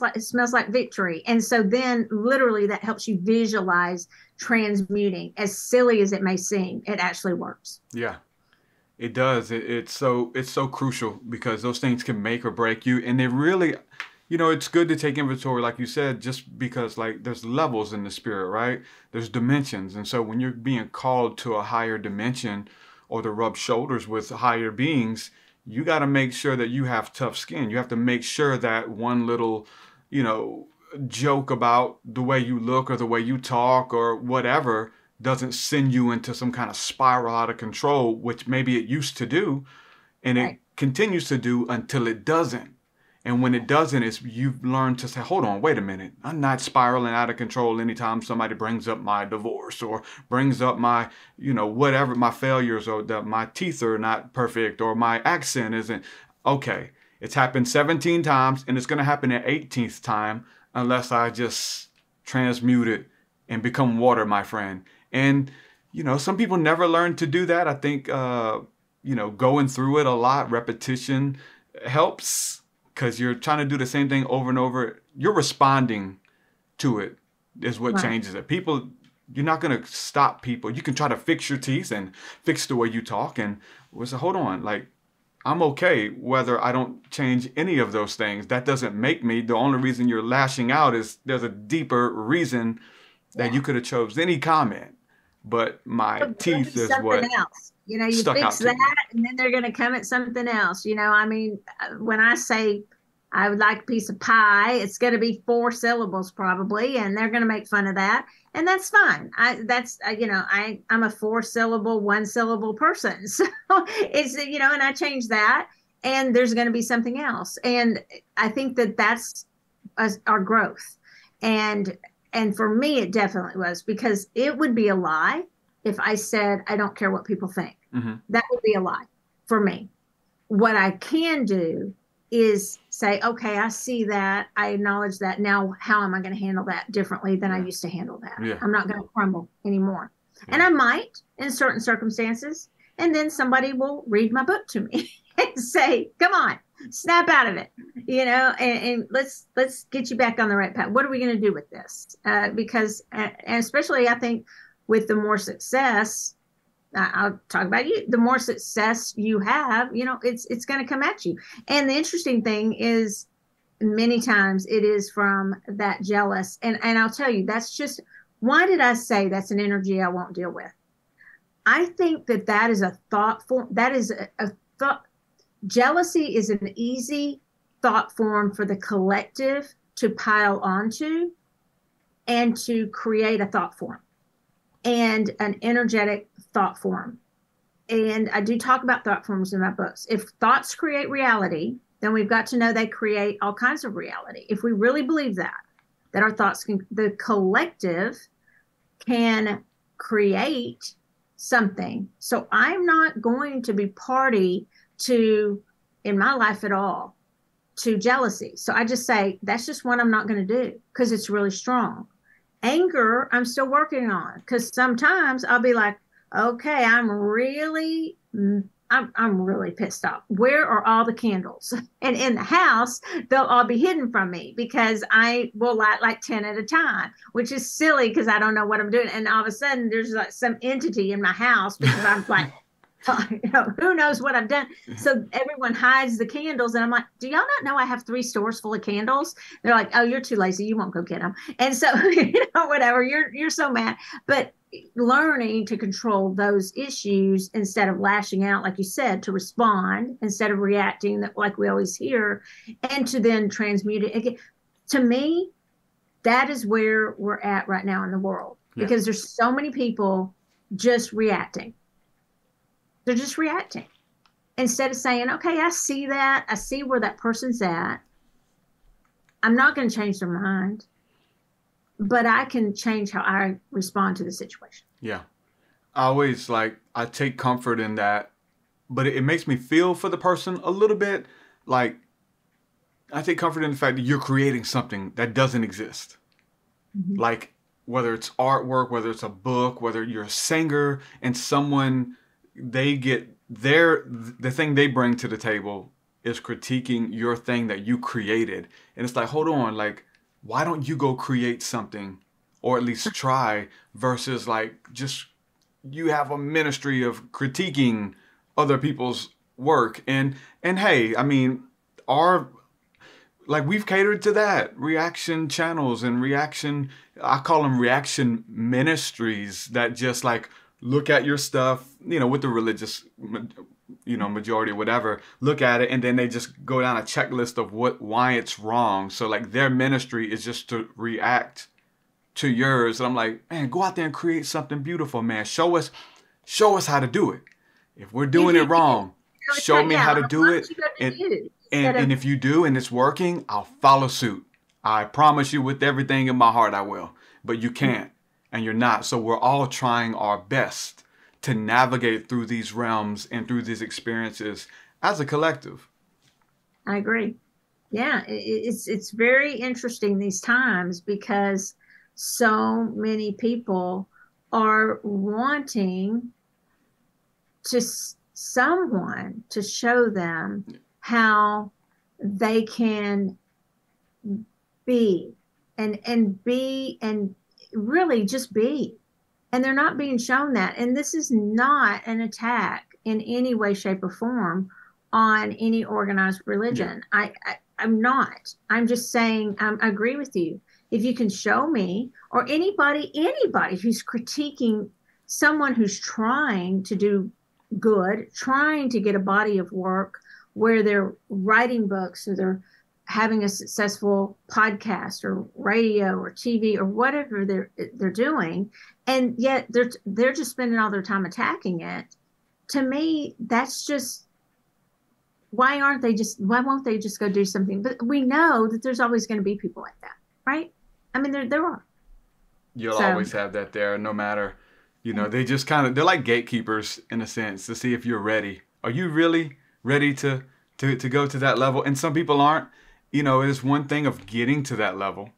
like victory. And so then literally that helps you visualize transmuting. As silly as it may seem, it actually works. Yeah, it does. It's so crucial because those things can make or break you. And they really, it's good to take inventory, like you said, just because like there's levels in the spirit, right? There's dimensions. And so when you're being called to a higher dimension, or to rub shoulders with higher beings, you got to make sure that you have tough skin. You have to make sure that one little, joke about the way you look or the way you talk or whatever doesn't send you into some kind of spiral out of control, which maybe it used to do, and it continues to do until it doesn't. And when it doesn't, you've learned to say, hold on, wait a minute. I'm not spiraling out of control anytime somebody brings up my divorce or brings up my, whatever, my failures, or that my teeth are not perfect or my accent isn't. Okay, it's happened 17 times and it's going to happen an 18th time unless I just transmute it and become water, my friend. And, some people never learn to do that. I think, going through it a lot, repetition helps. Because you're trying to do the same thing over and over. You're responding to it is what changes it. People, you're not going to stop people. You can try to fix your teeth and fix the way you talk. And we'll say, hold on, like, I'm okay whether I don't change any of those things. That doesn't make me. The only reason you're lashing out is there's a deeper reason that you could have chose any comment. But my teeth is what else. You fix that and then they're going to come at something else. I mean, when I say I would like a piece of pie, it's going to be 4 syllables probably, and they're going to make fun of that. And that's fine. I'm a 4-syllable, 1-syllable person. So it's, and I change that and there's going to be something else. And I think that that's our growth. And for me, it definitely was, because it would be a lie if I said, I don't care what people think. Mm-hmm. That would be a lie for me. What I can do is say, okay, I see that. I acknowledge that. Now, how am I going to handle that differently than I used to handle that? Yeah. I'm not going to crumble anymore. Yeah. And I might in certain circumstances. And then somebody will read my book to me and say, come on, snap out of it, and let's get you back on the right path. What are we going to do with this? Because, and especially I think with the more success, I'll talk about you, the more success you have, it's going to come at you. And the interesting thing is many times it is from that jealous. And I'll tell you, that's just, why did I say that's an energy I won't deal with? I think that is a thought form. That is a thought. Jealousy is an easy thought form for the collective to pile onto and to create a thought form and an energetic thought form. And I do talk about thought forms in my books. If thoughts create reality, then we've got to know they create all kinds of reality. If we really believe that our thoughts the collective can create something. So I'm not going to be party to, in my life at all, to jealousy. So I just say, that's just one I'm not going to do because it's really strong. Anger, I'm still working on, because sometimes I'll be like, okay, I'm really pissed off. Where are all the candles? And in the house, they'll all be hidden from me because I will light like 10 at a time, which is silly because I don't know what I'm doing. And all of a sudden there's like some entity in my house because I'm like, who knows what I've done. So everyone hides the candles. And I'm like, do y'all not know I have 3 stores full of candles? They're like, oh, you're too lazy. You won't go get them. And so, whatever, you're so mad. But learning to control those issues instead of lashing out, like you said, to respond instead of reacting like we always hear, and to then transmute it again. To me, that is where we're at right now in the world, because there's so many people just reacting. They're just reacting instead of saying, okay, I see that. I see where that person's at. I'm not going to change their mind, but I can change how I respond to the situation. Yeah. I always I take comfort in that, but it makes me feel for the person a little bit. Like, I take comfort in the fact that you're creating something that doesn't exist. Mm-hmm. Like, whether it's artwork, whether it's a book, whether you're a singer, and someone, they get the thing they bring to the table is critiquing your thing that you created. And it's like, hold on, like, why don't you go create something, or at least try, versus like just you have a ministry of critiquing other people's work. And hey, I mean, we've catered to that. Reaction channels and I call them reaction ministries that just like look at your stuff, with the religious, majority or whatever, look at it, and then they just go down a checklist of why it's wrong. So like their ministry is just to react to yours. And I'm like, man, go out there and create something beautiful, man. Show us how to do it. If we're doing it wrong, show me how to do it. And if you do and it's working, I'll follow suit. I promise you with everything in my heart I will. But you can't, and you're not. So we're all trying our best to navigate through these realms and through these experiences as a collective. I agree. Yeah, it's very interesting these times because so many people are wanting someone to show them how they can be and be and really just be. And they're not being shown that. And this is not an attack in any way, shape, or form on any organized religion. Yeah. I'm not. I'm just saying, I agree with you. If you can show me, or anybody who's critiquing someone who's trying to do good, trying to get a body of work where they're writing books or they're having a successful podcast or radio or TV or whatever they're doing, and yet they're just spending all their time attacking it. To me, that's just, why won't they just go do something? But we know that there's always going to be people like that, right? I mean, there are. You'll always have that there, no matter, they just they're like gatekeepers in a sense to see if you're ready. Are you really ready to go to that level? And some people aren't. It's one thing of getting to that level.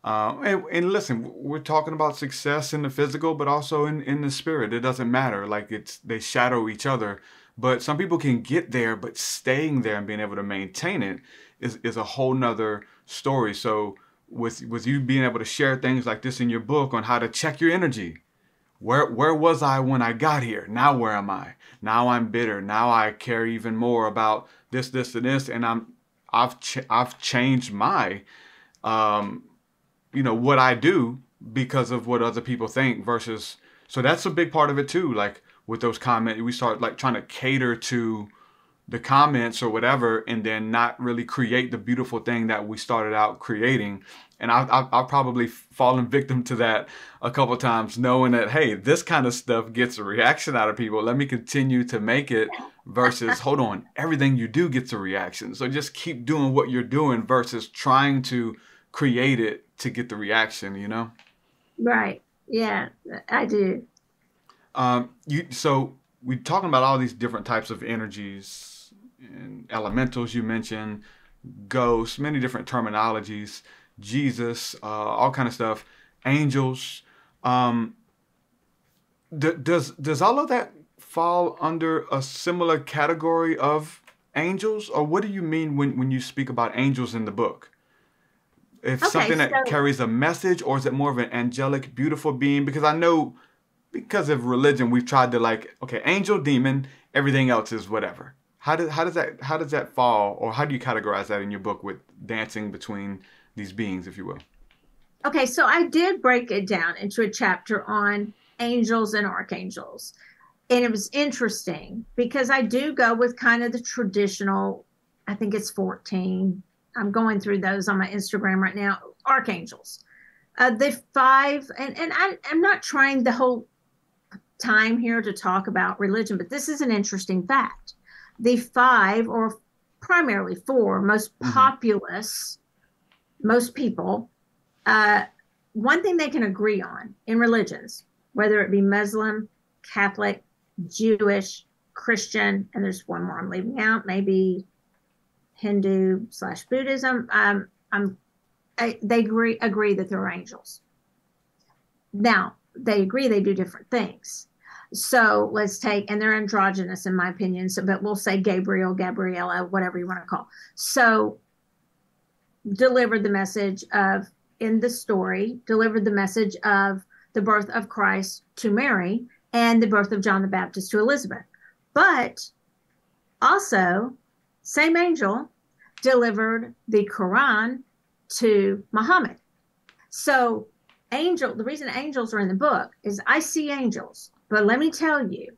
And listen, we're talking about success in the physical, but also in the spirit. It doesn't matter. Like they shadow each other. But some people can get there, but staying there and being able to maintain it is a whole nother story. So with you being able to share things like this in your book on how to check your energy. Where was I when I got here? Now where am I? Now I'm bitter. Now I care even more about this, and this, and I've changed my, what I do because of what other people think versus. So that's a big part of it too. Like with those comments, we start like trying to cater to the comments or whatever, and then not really create the beautiful thing that we started out creating. And I've probably fallen victim to that a couple of times, knowing that, hey, this kind of stuff gets a reaction out of people. Let me continue to make it versus, hold on, everything you do gets a reaction. So just keep doing what you're doing versus trying to create it to get the reaction, Right. Yeah, I do. So we're talking about all these different types of energies and elementals you mentioned, ghosts, many different terminologies. Jesus, all kind of stuff, angels. Does all of that fall under a similar category of angels, or what do you mean when you speak about angels in the book? If something that carries a message, or is it more of an angelic, beautiful being? Because I know, because of religion, we've tried to angel, demon, everything else is whatever. How does that fall, or how do you categorize that in your book with dancing between these beings, if you will? Okay, so I did break it down into a chapter on angels and archangels. And it was interesting because I do go with kind of the traditional, I think it's 14. I'm going through those on my Instagram right now, archangels. The 5, and I'm not trying the whole time here to talk about religion, but this is an interesting fact. The 5 or primarily 4 most populous, most people, one thing they can agree on in religions, whether it be Muslim, Catholic, Jewish, Christian, and there's one more I'm leaving out, maybe Hindu/Buddhism. They agree that there are angels. Now, they agree they do different things. So let's take, and they're androgynous in my opinion, so, but we'll say Gabriel, Gabriella, whatever you want to call. So delivered the message of, in the story, delivered the message of the birth of Christ to Mary and the birth of John the Baptist to Elizabeth. But also, same angel delivered the Quran to Muhammad. So the reason angels are in the book is I see angels, but let me tell you,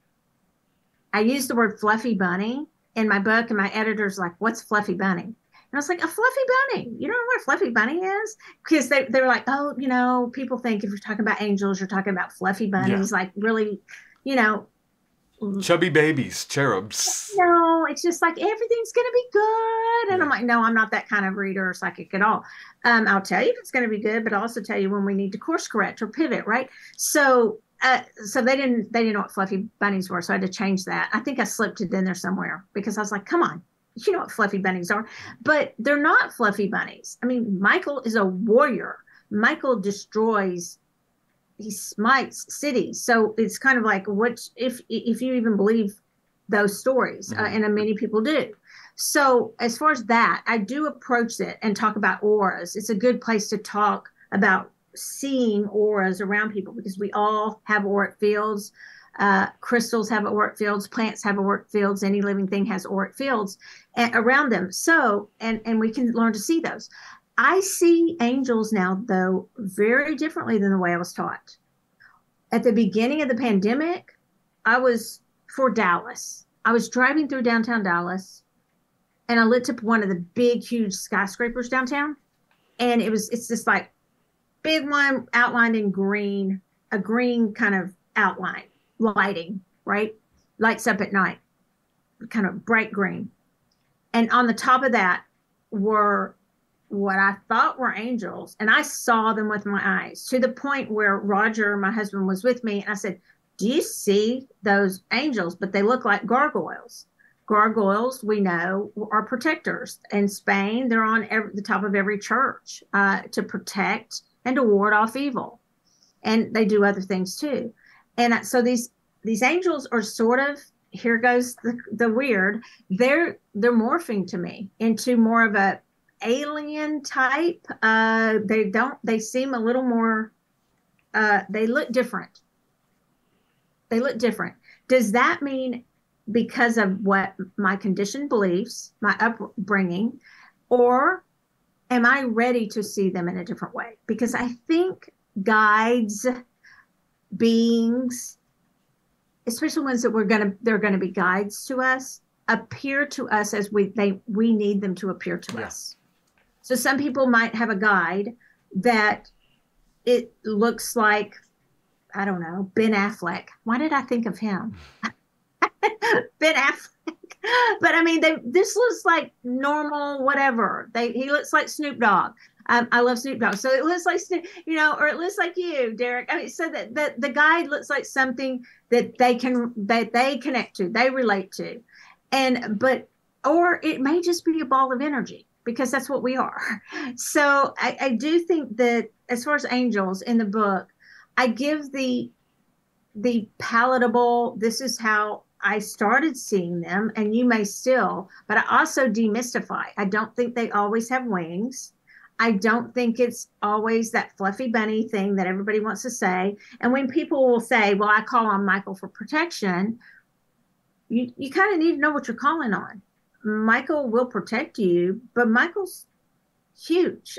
I use the word fluffy bunny in my book, and my editor's like, what's fluffy bunny? And I was like, a fluffy bunny. You don't know what a fluffy bunny is? Because they were like, oh, you know, people think if you're talking about angels, you're talking about fluffy bunnies, like really, you know. Chubby babies, cherubs. No, it's just like everything's going to be good. And I'm like, no, I'm not that kind of reader or psychic at all. I'll tell you if it's going to be good, but I'll also tell you when we need to course correct or pivot, right? So they didn't know what fluffy bunnies were, so I had to change that. I think I slipped it in there somewhere because I was like, come on, you know what fluffy bunnies are. But they're not fluffy bunnies. I mean, Michael is a warrior. Michael destroys, he smites cities. So it's kind of like, what if you even believe those stories, and many people do. So as far as that, I do approach it and talk about auras. It's a good place to talk about seeing auras around people because we all have auric fields. Crystals have auric fields, plants have auric fields, any living thing has auric fields around them. So, and we can learn to see those. I see angels now, though, very differently than the way I was taught. At the beginning of the pandemic, I was for Dallas. I was driving through downtown Dallas, and I lit up one of the big, huge skyscrapers downtown. And it's just like big one outlined in green, a green kind of outline, lighting, right? Lights up at night, kind of bright green. And on the top of that were what I thought were angels, and I saw them with my eyes to the point where Roger, my husband, was with me, and I said, do you see those angels? But they look like gargoyles. Gargoyles, we know, are protectors. In Spain, they're on the top of every church to protect and to ward off evil. And they do other things too. And so these angels are sort of, here goes the weird, they're morphing to me into more of a alien type. They seem a little more, they look different. They look different. Does that mean because of what my conditioned beliefs, my upbringing, or am I ready to see them in a different way? Because I think guides, beings, especially ones that they're gonna be guides to us, appear to us as we need them to appear to us. So some people might have a guide that it looks like, I don't know, Ben Affleck. Why did I think of him? Ben Affleck. But I mean, this looks like normal, whatever. He looks like Snoop Dogg. I love Snoop Dogg. So it looks like, or it looks like you, Derek. I mean, so that the guide looks like something that they connect to, they relate to. Or it may just be a ball of energy, because that's what we are. So I do think that as far as angels in the book, I give the palatable, this is how I started seeing them, and you may still, but I also demystify. I don't think they always have wings. I don't think it's always that fluffy bunny thing that everybody wants to say. And when people will say, well, I call on Michael for protection, you kind of need to know what you're calling on. Michael will protect you, but Michael's huge.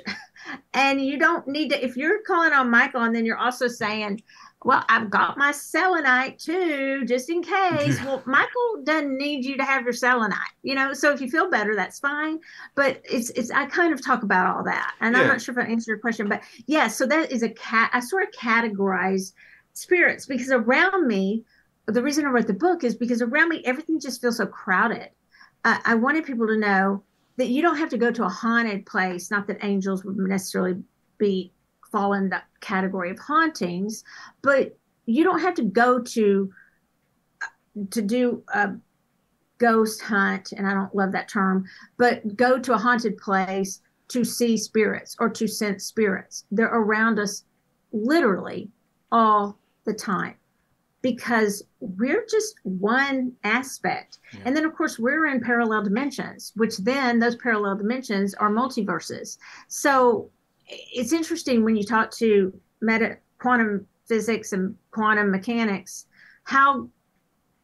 And you don't need to, if you're calling on Michael and then you're also saying, well, I've got my selenite too, just in case. Well, Michael doesn't need you to have your selenite, so if you feel better, that's fine. But I kind of talk about all that. And I'm not sure if I answered your question, but yeah, so that is I sort of categorize spirits, because around me, the reason I wrote the book is because around me, everything just feels so crowded. I wanted people to know that you don't have to go to a haunted place. Not that angels would necessarily fall in that category of hauntings, but you don't have to go to do a ghost hunt, and I don't love that term, but go to a haunted place to see spirits or to sense spirits. They're around us literally all the time because we're just one aspect. Yeah. And then, of course, we're in parallel dimensions, which then those parallel dimensions are multiverses. So it's interesting when you talk to quantum physics and quantum mechanics, how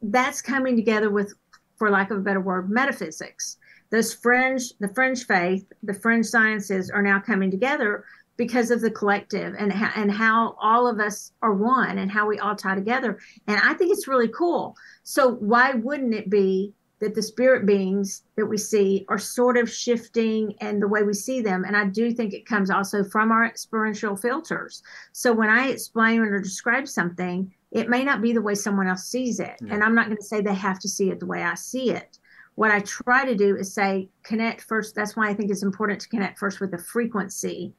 that's coming together with, for lack of a better word, metaphysics. The fringe faith, the fringe sciences are now coming together because of the collective and how all of us are one and how we all tie together. And I think it's really cool. So why wouldn't it be that the spirit beings that we see are sort of shifting and the way we see them? And I do think it comes also from our experiential filters. So when I explain or describe something, it may not be the way someone else sees it. Yeah. And I'm not going to say they have to see it the way I see it. What I try to do is say, connect first. That's why I think it's important to connect first with the frequency.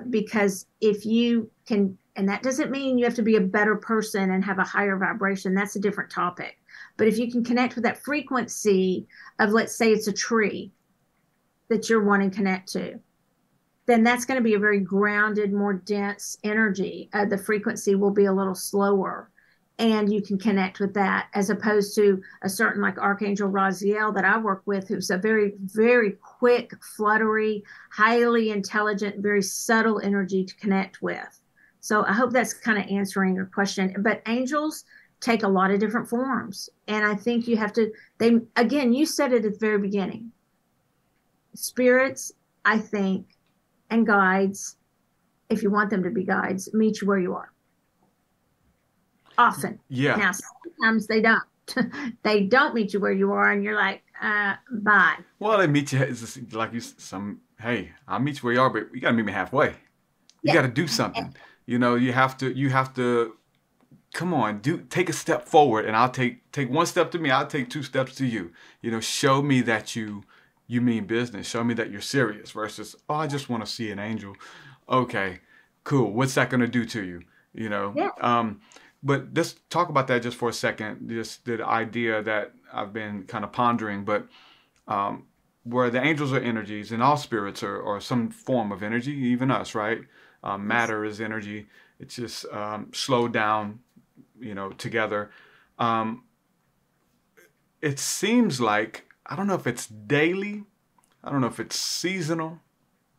Because if you can, and that doesn't mean you have to be a better person and have a higher vibration. That's a different topic. But if you can connect with that frequency of, let's say it's a tree that you're wanting to connect to, then that's going to be a very grounded, more dense energy. The frequency will be a little slower, and you can connect with that, as opposed to a certain, like Archangel Raziel that I work with, who's a very, very quick, fluttery, highly intelligent, very subtle energy to connect with. So I hope that's kind of answering your question. But angels take a lot of different forms. And I think you have to, again, you said it at the very beginning. Spirits, I think, and guides, if you want them to be guides, meet you where you are. Often. Yeah. Now, sometimes they don't. They don't meet you where you are, and you're like, bye. Well, they meet you, it's just like hey, I'll meet you where you are, but you got to meet me halfway. You got to do something. You know, you have to, come on, take a step forward, and I'll take one step to me, I'll take 2 steps to you. You know, show me that you mean business. Show me that you're serious versus, oh, I just want to see an angel. Okay, cool. What's that going to do to you? You know? Yeah. But let's talk about that just for a second. Just the idea that I've been kind of pondering, but where the angels are energies and all spirits are some form of energy, even us, right? Matter is energy. It's just slowed down, you know, together. It seems like, I don't know if it's daily, I don't know if it's seasonal,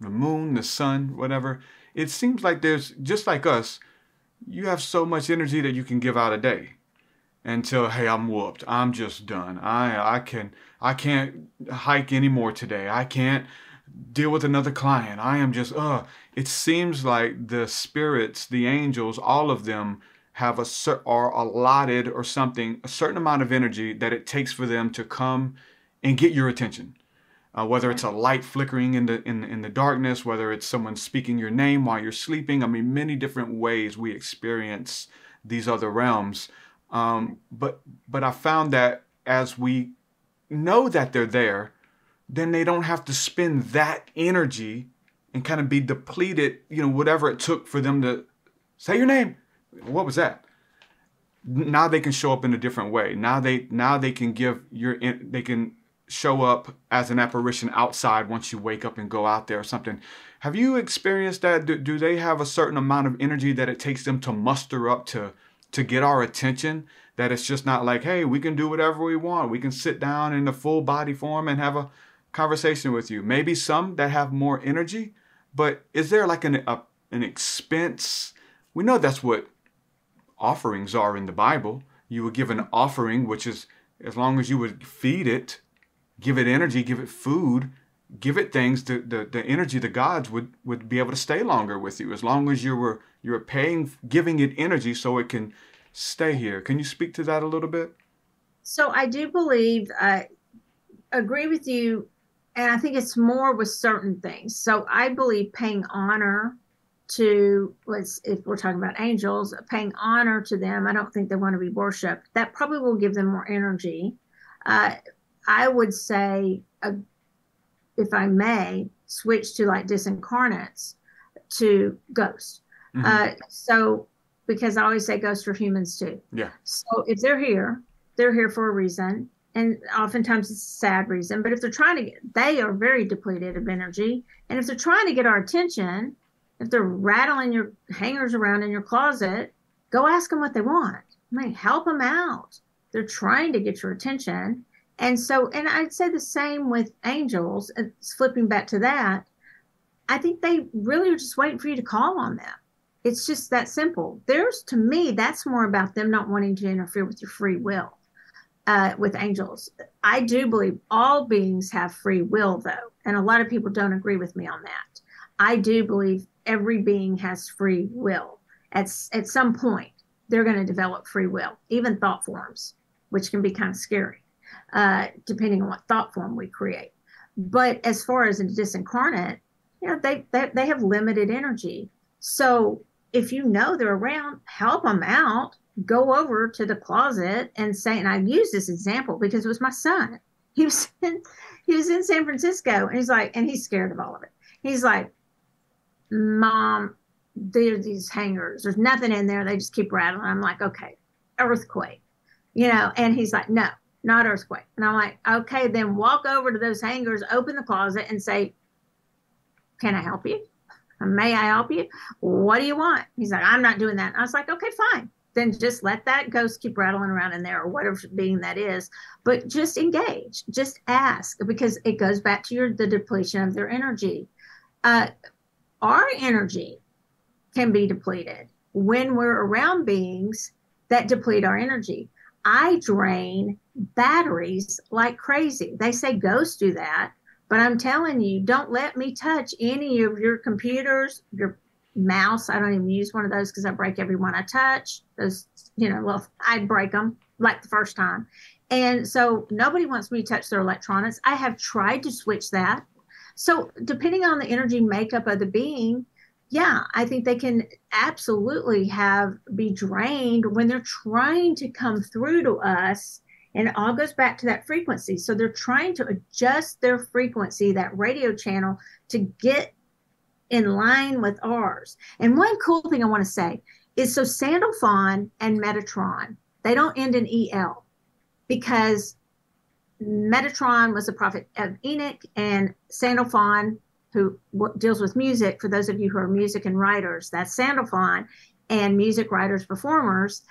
the moon, the sun, whatever. It seems like there's, just like us, you have so much energy that you can give out a day until, hey, I'm whooped. I'm just done. I can't hike anymore today. I can't deal with another client. I am just, It seems like the spirits, the angels, all of them have are allotted or something, a certain amount of energy that it takes for them to come and get your attention. Whether it's a light flickering in the darkness, whether it's someone speaking your name while you're sleeping. I mean, many different ways we experience these other realms. But I found that as we know that they're there, then they don't have to spend that energy and kind of be depleted, you know, whatever it took for them to say your name. What was that? Now they can show up in a different way. Now they can they can show up as an apparition outside once you wake up and go out there or something. Have you experienced that? Do they have a certain amount of energy that it takes them to muster up to get our attention? That it's just not like, hey, we can do whatever we want. We can sit down in the full body form and have a conversation with you. Maybe some that have more energy, but is there like an expense? We know that's what offerings are in the Bible. You would give an offering, which is, as long as you would feed it, give it energy, give it food, give it things, the energy, the gods would be able to stay longer with you, as long as you're giving it energy so it can stay here. Can you speak to that a little bit? So I do believe, I agree with you, and I think it's more with certain things. So I believe paying honor to, if we're talking about angels, paying honor to them. I don't think they want to be worshipped. That probably will give them more energy. I would say, if I may, switch to like disincarnates to ghosts. So, because I always say ghosts are humans too. Yeah. So if they're here for a reason. And oftentimes it's a sad reason. But if they're trying to they are very depleted of energy. And if they're trying to get our attention, if they're rattling your hangers around in your closet, go ask them what they want. I mean, help them out. They're trying to get your attention. And so, and I'd say the same with angels, flipping back to that. I think they really are just waiting for you to call on them. It's just that simple. To me, that's more about them not wanting to interfere with your free will. With angels, I do believe all beings have free will, though. And a lot of people don't agree with me on that. I do believe every being has free will. At some point, they're going to develop free will, even thought forms, which can be kind of scary, depending on what thought form we create. But as far as a disincarnate, they have limited energy. So if you know they're around, help them out. Go over to the closet and say, and I use this example because it was my son. He was in San Francisco, and he's like, and he's scared of all of it. He's like, Mom, there's these hangers. There's nothing in there. They just keep rattling. I'm like, okay, earthquake, and he's like, no, not earthquake. And I'm like, okay, then walk over to those hangers, open the closet and say, can I help you? May I help you? What do you want? He's like, I'm not doing that. And I was like, okay, fine. Then just let that ghost keep rattling around in there or whatever being that is. But just engage, just ask, because it goes back to the depletion of their energy. Our energy can be depleted when we're around beings that deplete our energy. I drain batteries like crazy. They say ghosts do that, but I'm telling you, don't let me touch any of your computers, your mouse. I don't even use one of those because I break every one I touch. Those, well, I break them like the first time. And so nobody wants me to touch their electronics. I have tried to switch that. So depending on the energy makeup of the being, yeah, I think they can absolutely be drained when they're trying to come through to us. And it all goes back to that frequency. So they're trying to adjust their frequency, that radio channel, to get in line with ours. And one cool thing I want to say is, so Sandalphon and Metatron, they don't end in EL, because Metatron was a prophet of Enoch, and Sandalphon, who deals with music, for those of you who are music and writers, that's Sandalphon, and music writers, performers,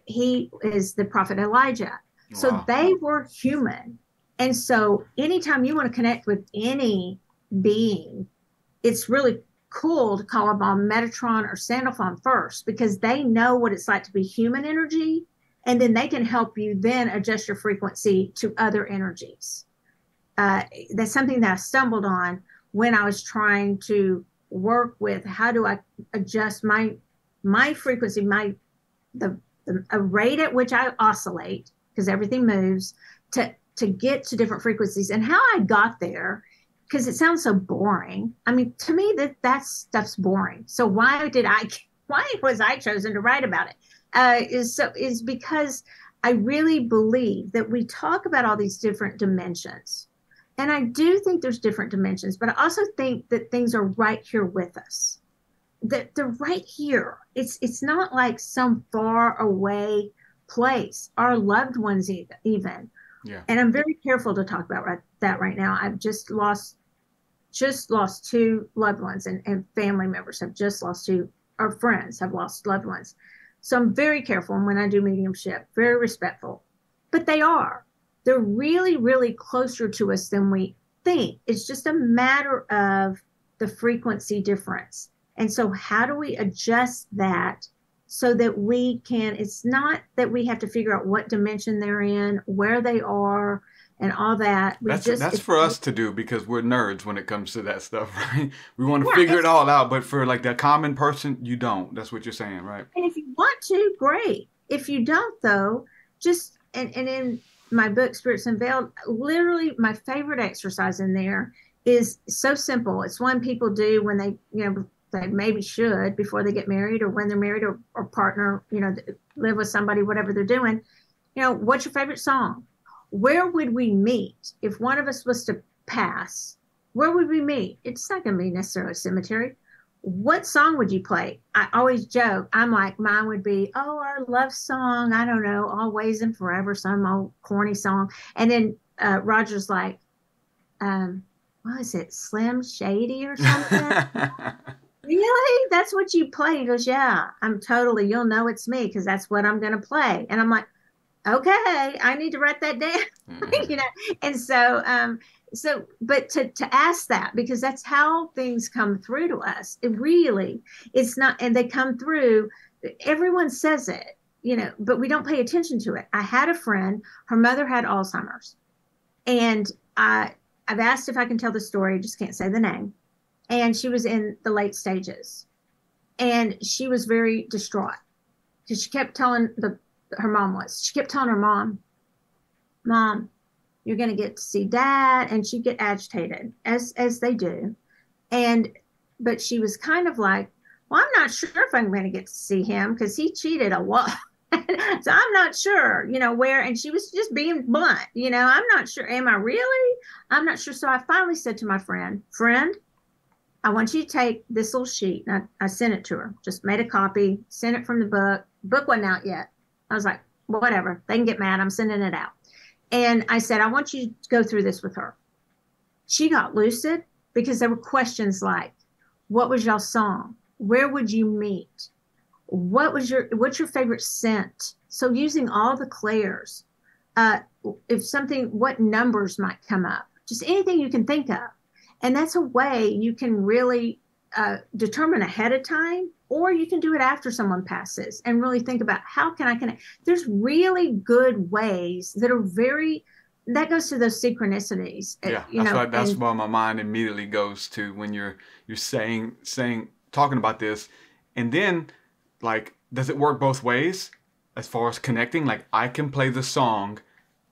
he is the prophet Elijah. Wow. So they were human. And so anytime you want to connect with any being, it's really cool to call upon Metatron or Sandalphon first, because they know what it's like to be human energy, and then they can help you then adjust your frequency to other energies. That's something that I stumbled on when I was trying to work with how do I adjust my frequency, the rate at which I oscillate, because everything moves, to get to different frequencies. And how I got there, because it sounds so boring. I mean, to me, that stuff's boring. So why was I chosen to write about it? Is because I really believe that we talk about all these different dimensions. And I do think there's different dimensions, but I also think that things are right here with us. That they're right here. It's not like some far away place. Our loved ones even. Yeah. And I'm very careful to talk about that right now. I've just lost 2 loved ones, and family members have just lost 2. Our friends have lost loved ones. So I'm very careful when I do mediumship, very respectful. But they're really, really closer to us than we think. It's just a matter of the frequency difference. And so how do we adjust that so that we can, it's not that we have to figure out what dimension they're in, where they are, and all that. That's for us to do, because we're nerds when it comes to that stuff, right? We want to figure it all out, but for like the common person, you don't. That's what you're saying, right? And if you want to, great. If you don't, though, just, and in my book, Spirits Unveiled, literally my favorite exercise in there is so simple. It's one people do when they, they maybe should before they get married or when they're married or partner, live with somebody, whatever they're doing. What's your favorite song? Where would we meet if one of us was to pass? Where would we meet? It's not going to be necessarily a cemetery. What song would you play? I always joke. I'm like, mine would be, oh, our love song. I don't know, Always and Forever, some old corny song. And then Roger's like, what is it, Slim Shady or something? Really? That's what you play? He goes, yeah, you'll know it's me because that's what I'm going to play. And I'm like, okay, I need to write that down. And but to ask that, because that's how things come through to us. It's not, and they come through, everyone says it, but we don't pay attention to it. I had a friend, her mother had Alzheimer's, and I've asked if I can tell the story, just can't say the name. And she was in the late stages, and she was very distraught because she kept telling she kept telling her mom, you're going to get to see Dad. And she'd get agitated as they do. But she was kind of like, well, I'm not sure if I'm going to get to see him because he cheated a lot. So I'm not sure, where, and she was just being blunt, I'm not sure. Am I really? I'm not sure. So I finally said to my friend, I want you to take this little sheet. And I sent it to her, just made a copy, sent it from the book. Book wasn't out yet. I was like, whatever, they can get mad. I'm sending it out. And I said, I want you to go through this with her. She got lucid because there were questions like, what was y'all's song? Where would you meet? What's your favorite scent? So using all the clairs, what numbers might come up, just anything you can think of. And that's a way you can really determine ahead of time, or you can do it after someone passes and really think about how can I connect. There's really good ways that goes to those synchronicities. Yeah, that's why my mind immediately goes to when you're talking about this. And then, like, does it work both ways as far as connecting? Like, I can play the song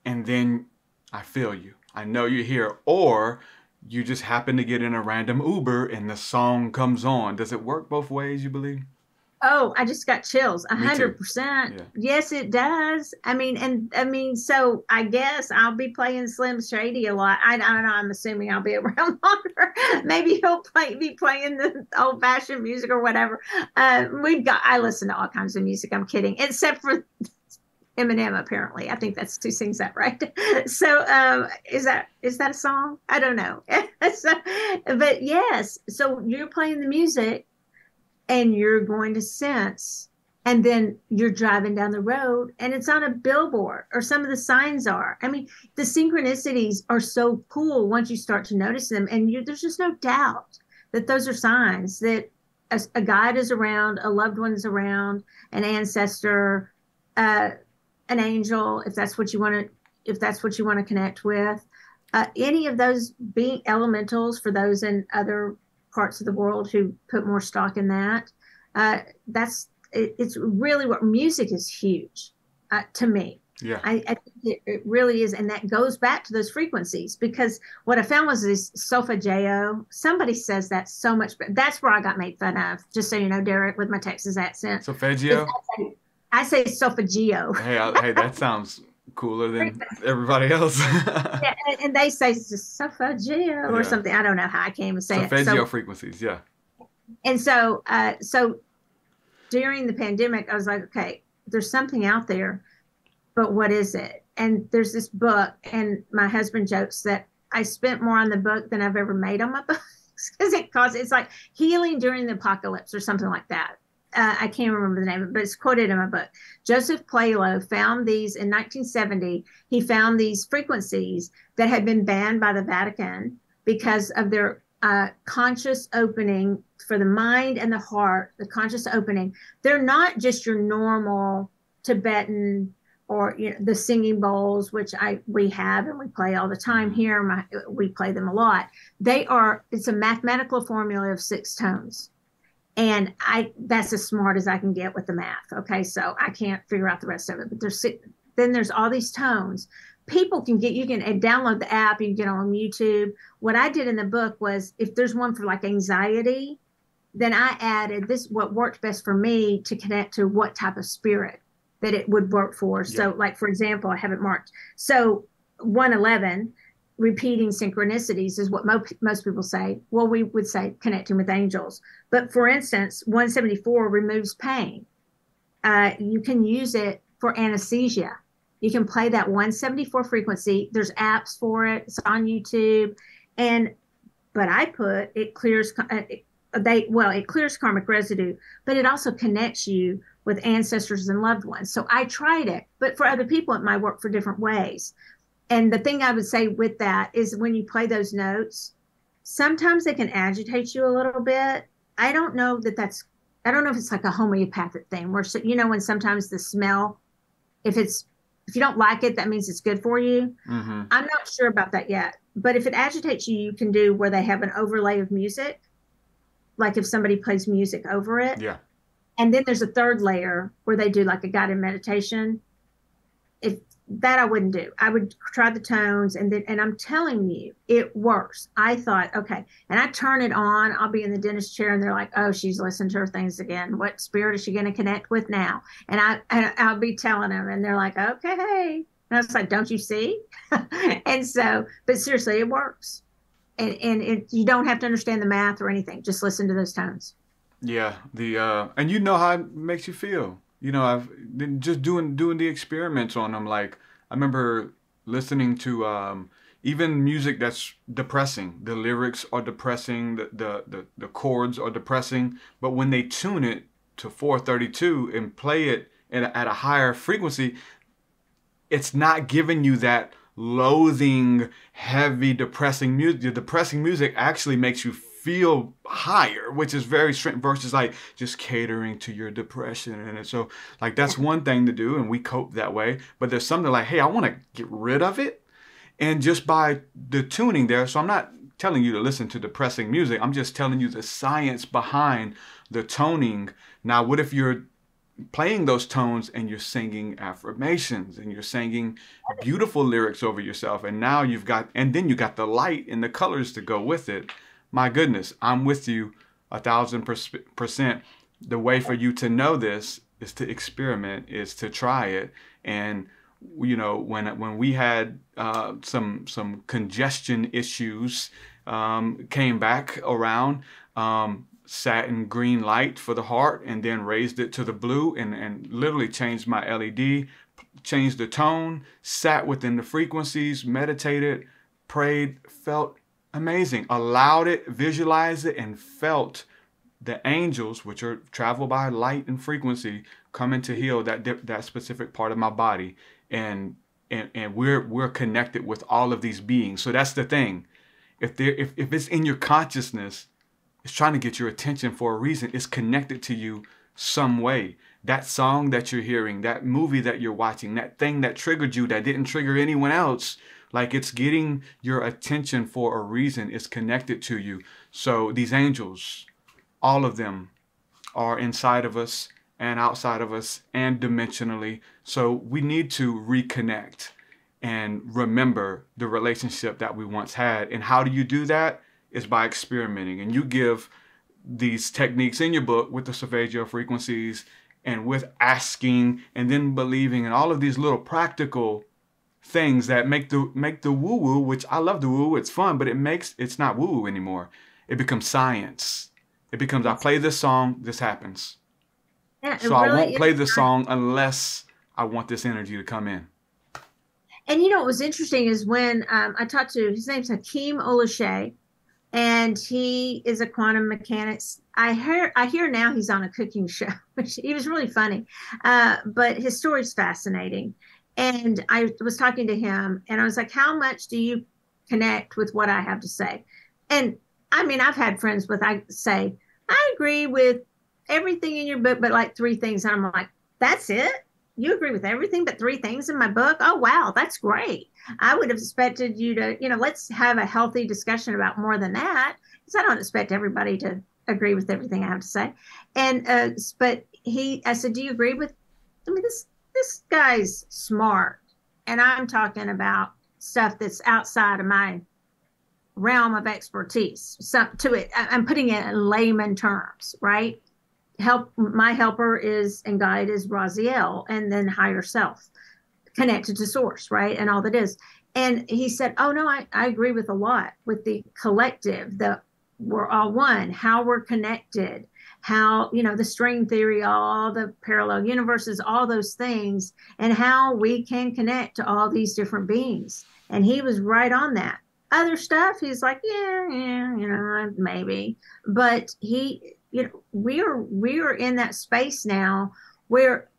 and then I feel you. I know you're here. Or you just happen to get in a random Uber and the song comes on. Does it work both ways, you believe? Oh, I just got chills. 100%. Yeah. Yes, it does. So I guess I'll be playing Slim Shady a lot. I don't know. I'm assuming I'll be around longer. Maybe he'll be playing the old fashioned music or whatever. I listen to all kinds of music. I'm kidding. Except for Eminem, apparently. I think that's who sings that, right? So is that a song? I don't know. But yes, so you're playing the music and you're going to sense, and then you're driving down the road and it's on a billboard, or some of the signs are. I mean, the synchronicities are so cool once you start to notice them, and there's just no doubt that those are signs that a guide is around, a loved one is around, an ancestor, an angel, if that's what you want to connect with, any of those being elementals, for those in other parts of the world who put more stock in that. It's really what music is huge to me. Yeah, I think it really is, and that goes back to those frequencies, because what I found was this solfeggio. Somebody says that so much, but that's where I got made fun of. Just so you know, Derek, with my Texas accent. Solfeggio. I say solfeggio. Hey, that sounds cooler than everybody else. Yeah, and they say solfeggio or something. I don't know how I can't even say solfeggio frequencies, yeah. And so during the pandemic, I was like, okay, there's something out there, but what is it? And there's this book, and my husband jokes that I spent more on the book than I've ever made on my books, because it's like Healing During the Apocalypse or something like that. I can't remember the name of it, but it's quoted in my book. Joseph Plalo found these in 1970. He found these frequencies that had been banned by the Vatican because of their conscious opening for the mind and the heart, the conscious opening. They're not just your normal Tibetan or the singing bowls, which we have and we play all the time here. We play them a lot. It's a mathematical formula of 6 tones. And that's as smart as I can get with the math. Okay, so I can't figure out the rest of it. But there's all these tones. People you can download the app, you can get on YouTube. What I did in the book was, if there's one for like anxiety, then I added this, what worked best for me to connect to what type of spirit that it would work for. So, like, for example, I have it marked. So 111, repeating synchronicities is what most people say. Well, we would say connecting with angels. But for instance, 174 removes pain. You can use it for anesthesia. You can play that 174 frequency. There's apps for it. It's on YouTube. But I put it clears it clears karmic residue, but it also connects you with ancestors and loved ones. So I tried it, but for other people, it might work for different ways. And the thing I would say with that is when you play those notes, sometimes they can agitate you a little bit. I don't know if it's like a homeopathic thing where, when sometimes the smell, if you don't like it, that means it's good for you. Mm-hmm. I'm not sure about that yet, but if it agitates you, you can do where they have an overlay of music. Like if somebody plays music over it. Yeah. And then there's a third layer where they do like a guided meditation. That I wouldn't do. I would try the tones and I'm telling you, it works. I thought, okay. And I turn it on. I'll be in the dentist chair and they're like, oh, she's listened to her things again. What spirit is she going to connect with now? And I'll be telling them and they're like, okay. And I was like, don't you see? But seriously, it works. And you don't have to understand the math or anything. Just listen to those tones. Yeah. And you know how it makes you feel. I've been just doing the experiments on them. Like I remember listening to even music that's depressing. The lyrics are depressing. The chords are depressing. But when they tune it to 432 and play it at a higher frequency, it's not giving you that loathing, heavy, depressing music. The depressing music actually makes you feel higher, which is very strange versus like just catering to your depression. And so like that's one thing to do, and we cope that way. But there's something like, hey, I want to get rid of it, and just by the tuning there. So I'm not telling you to listen to depressing music. I'm just telling you the science behind the toning. Now, what if you're playing those tones and you're singing affirmations and you're singing beautiful lyrics over yourself, and now you got the light and the colors to go with it? My goodness, I'm with you 1,000%. The way for you to know this is to experiment, is to try it. And when we had some congestion issues came back around, sat in green light for the heart and then raised it to the blue and literally changed my LED, changed the tone, sat within the frequencies, meditated, prayed, felt amazing, allowed it, visualized it, and felt the angels, which are travel by light and frequency, coming to heal that specific part of my body. And we're connected with all of these beings. So that's the thing. If it's in your consciousness, it's trying to get your attention for a reason. It's connected to you some way. That song that you're hearing, that movie that you're watching, that thing that triggered you that didn't trigger anyone else, like it's getting your attention for a reason. It's connected to you. So these angels, all of them are inside of us and outside of us and dimensionally. So we need to reconnect and remember the relationship that we once had. And how do you do that? Is by experimenting. And you give these techniques in your book with the Solfeggio frequencies and with asking and then believing and all of these little practical things that make the woo-woo, which I love the woo, it's fun, but it's not woo-woo anymore. It becomes science. It becomes, I play this song, this happens. Yeah, so really, I won't play the song unless I want this energy to come in. And what was interesting is when I talked to, his name's Hakeem Olashe, and he is a quantum mechanics. I hear now he's on a cooking show, which he was really funny. But his story's fascinating. And I was talking to him and I was like, how much do you connect with what I have to say? And I mean, I've had friends I say, I agree with everything in your book, but like 3 things. And I'm like, that's it? You agree with everything but 3 things in my book? Oh, wow, that's great. I would have expected you to, let's have a healthy discussion about more than that. Because I don't expect everybody to agree with everything I have to say. And, but I said, do you agree with, this guy's smart. And I'm talking about stuff that's outside of my realm of expertise. I'm putting it in layman terms, right? My helper is and guide is Raziel, and then higher self, connected to source, right? And all that is. And he said, oh no, I agree with a lot with the collective, we're all one, how we're connected, how, the string theory, all the parallel universes, all those things, and how we can connect to all these different beings. And he was right on that. Other stuff, he's like, yeah, maybe. But we are in that space now where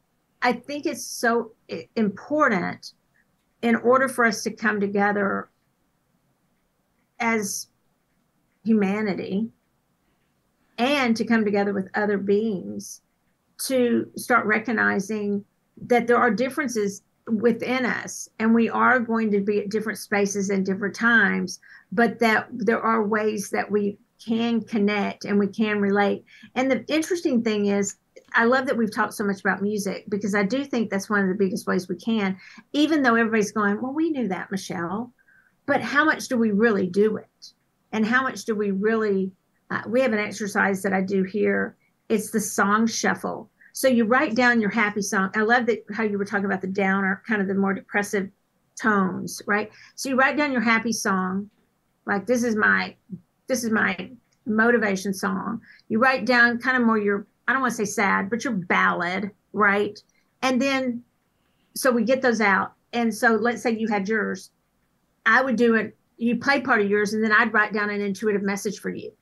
I think it's so important in order for us to come together as humanity and to come together with other beings to start recognizing that there are differences within us and we are going to be at different spaces and different times, but that there are ways that we can connect and we can relate. And the interesting thing is, I love that we've talked so much about music, because I do think that's one of the biggest ways we can, even though everybody's going, well, we knew that, Michelle, but how much do we really do it? And how much do we really, we have an exercise that I do here. It's the song shuffle. So you write down your happy song. I love that how you were talking about the downer, kind of the more depressive tones, right? So you write down your happy song, like this is my motivation song. You write down kind of more your, I don't want to say sad, but your ballad, right? And then, so we get those out. And so let's say you had yours. I would do it. You play part of yours, and then I'd write down an intuitive message for you.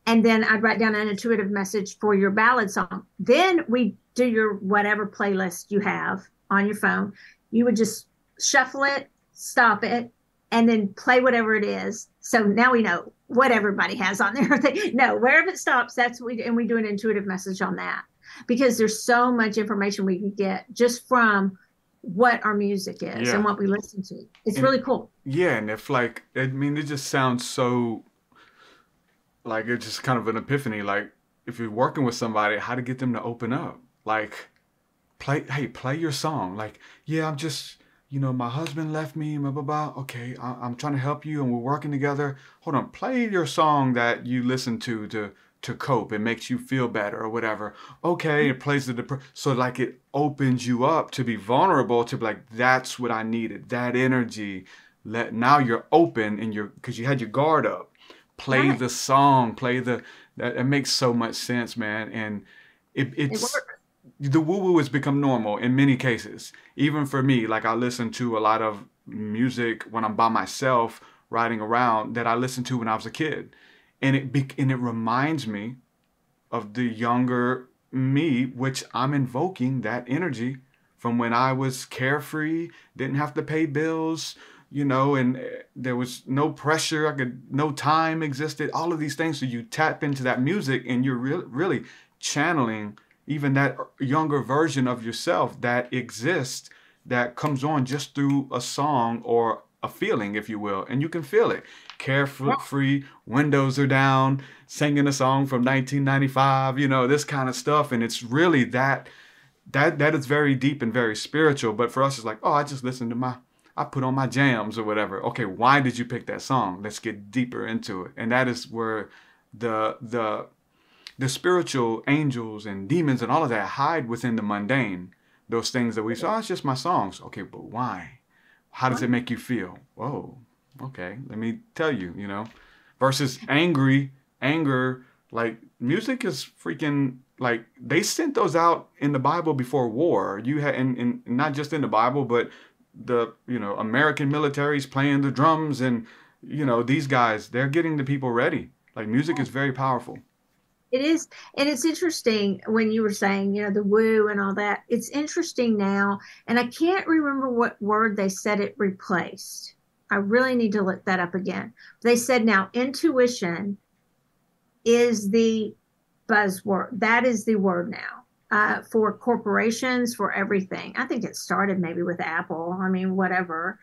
And then I'd write down an intuitive message for your ballad song. Then we do your whatever playlist you have on your phone. You would just shuffle it, stop it, and then play whatever it is. So now we know what everybody has on there. No, wherever it stops, that's what we do an intuitive message on that. Because there's so much information we can get just from what our music is and what we listen to. It's really cool. Yeah, and if it just sounds so like it's just kind of an epiphany. Like if you're working with somebody, how to get them to open up. Like play your song. Like, yeah, I'm just, my husband left me, blah, blah, blah. Okay, I'm trying to help you and we're working together. Hold on, play your song that you listen to cope. It makes you feel better or whatever. Okay, it plays so like it opens you up to be vulnerable, to be like, that's what I needed, that energy. Now you're open and because you had your guard up. Play the song, it makes so much sense, man. And it's the woo-woo has become normal in many cases. Even for me, like I listen to a lot of music when I'm by myself riding around that I listened to when I was a kid. And it reminds me of the younger me, which I'm invoking that energy from when I was carefree, didn't have to pay bills, and there was no pressure. No time existed, all of these things. So you tap into that music and you're really channeling even that younger version of yourself that exists, that comes on just through a song or a feeling, if you will, and you can feel it. Carefree, windows are down, singing a song from 1995, this kind of stuff. And it's really that is very deep and very spiritual. But for us, it's like, oh, I just listened to I put on my jams or whatever. Okay, why did you pick that song? Let's get deeper into it. And that is where the spiritual angels and demons and all of that hide within the mundane. Those things that we say, oh, it's just my songs. Okay, but why? How does it make you feel? Whoa, okay, let me tell you, versus anger, like music is freaking, like they sent those out in the Bible before war. You had, and not just in the Bible, but the, American military's playing the drums and, these guys, they're getting the people ready. Like music is very powerful. It is. And it's interesting when you were saying, the woo and all that. It's interesting now. And I can't remember what word they said it replaced. I really need to look that up again. They said now intuition is the buzzword. That is the word now for corporations, for everything. I think it started maybe with Apple. I mean, whatever.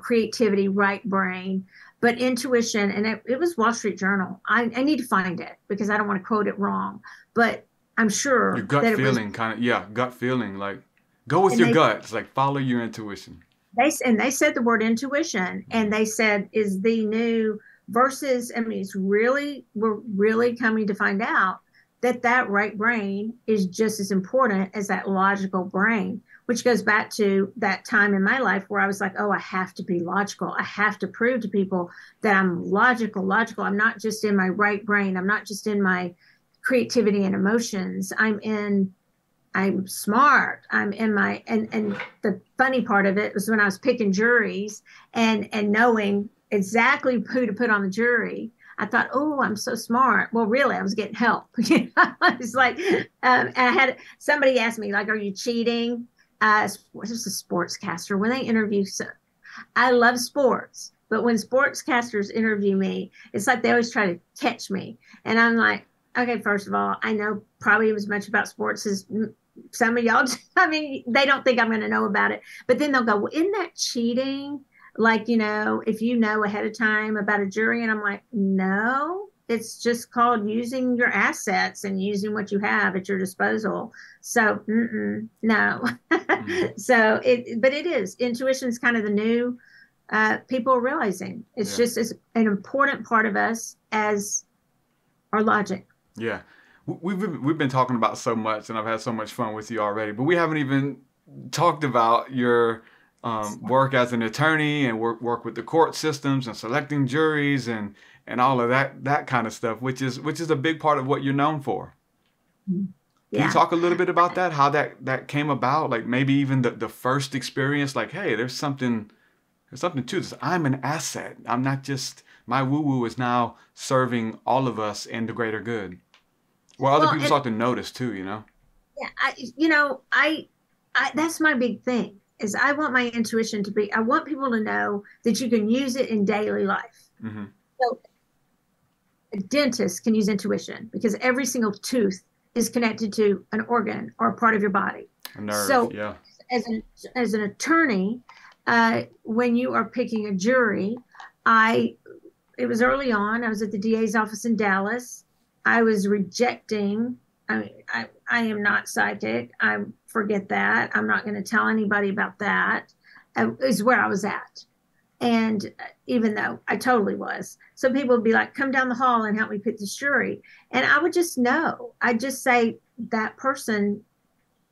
Creativity, right brain. But intuition, and it was Wall Street Journal. I need to find it because I don't want to quote it wrong. But I'm sure your gut feeling, gut feeling. Like go with your gut. It's like follow your intuition. They said the word intuition, and they said is the new versus. I mean, we're really coming to find out that that right brain is just as important as that logical brain, which goes back to that time in my life where I was like, oh, I have to be logical. I have to prove to people that I'm logical. I'm not just in my right brain. I'm not just in my creativity and emotions. I'm smart. I'm in my, and the funny part of it was when I was picking juries and knowing exactly who to put on the jury, I thought, oh, I'm so smart. Well, really, I was getting help. I was like, and I had somebody ask me, like, are you cheating? Just a sportscaster when they interview. So I love sports, but when sportscasters interview me, it's like they always try to catch me. And I'm like, okay, first of all, I know probably as much about sports as some of y'all. I mean, they don't think I'm going to know about it, but then they'll go, well, isn't that cheating? Like, if you know ahead of time about a jury. And I'm like, no, it's just called using your assets and using what you have at your disposal. So, no. So but it is. Intuition is kind of the new, people are realizing it's just as an important part of us as our logic. Yeah. We've been talking about so much, and I've had so much fun with you already, but we haven't even talked about your work as an attorney and work with the court systems and selecting juries and all of that kind of stuff, which is a big part of what you're known for. Can you talk a little bit about that, how that came about? Like maybe even the first experience, like, hey, there's something to this. I'm an asset. I'm not just, my woo-woo is now serving all of us in the greater good. Well, other people start to notice too, Yeah, I that's my big thing. Is I want my intuition to be, I want people to know that you can use it in daily life. Mm-hmm. So a dentist can use intuition because every single tooth is connected to an organ or a part of your body. A nerve, so yeah. As an attorney, when you are picking a jury, it was early on, I was at the DA's office in Dallas. I was rejecting, I am not psychic. I forget that. I'm not going to tell anybody about that. Is where I was at. And even though I totally was. So people would be like, come down the hall and help me pick this jury. And I would just know. I'd just say, that person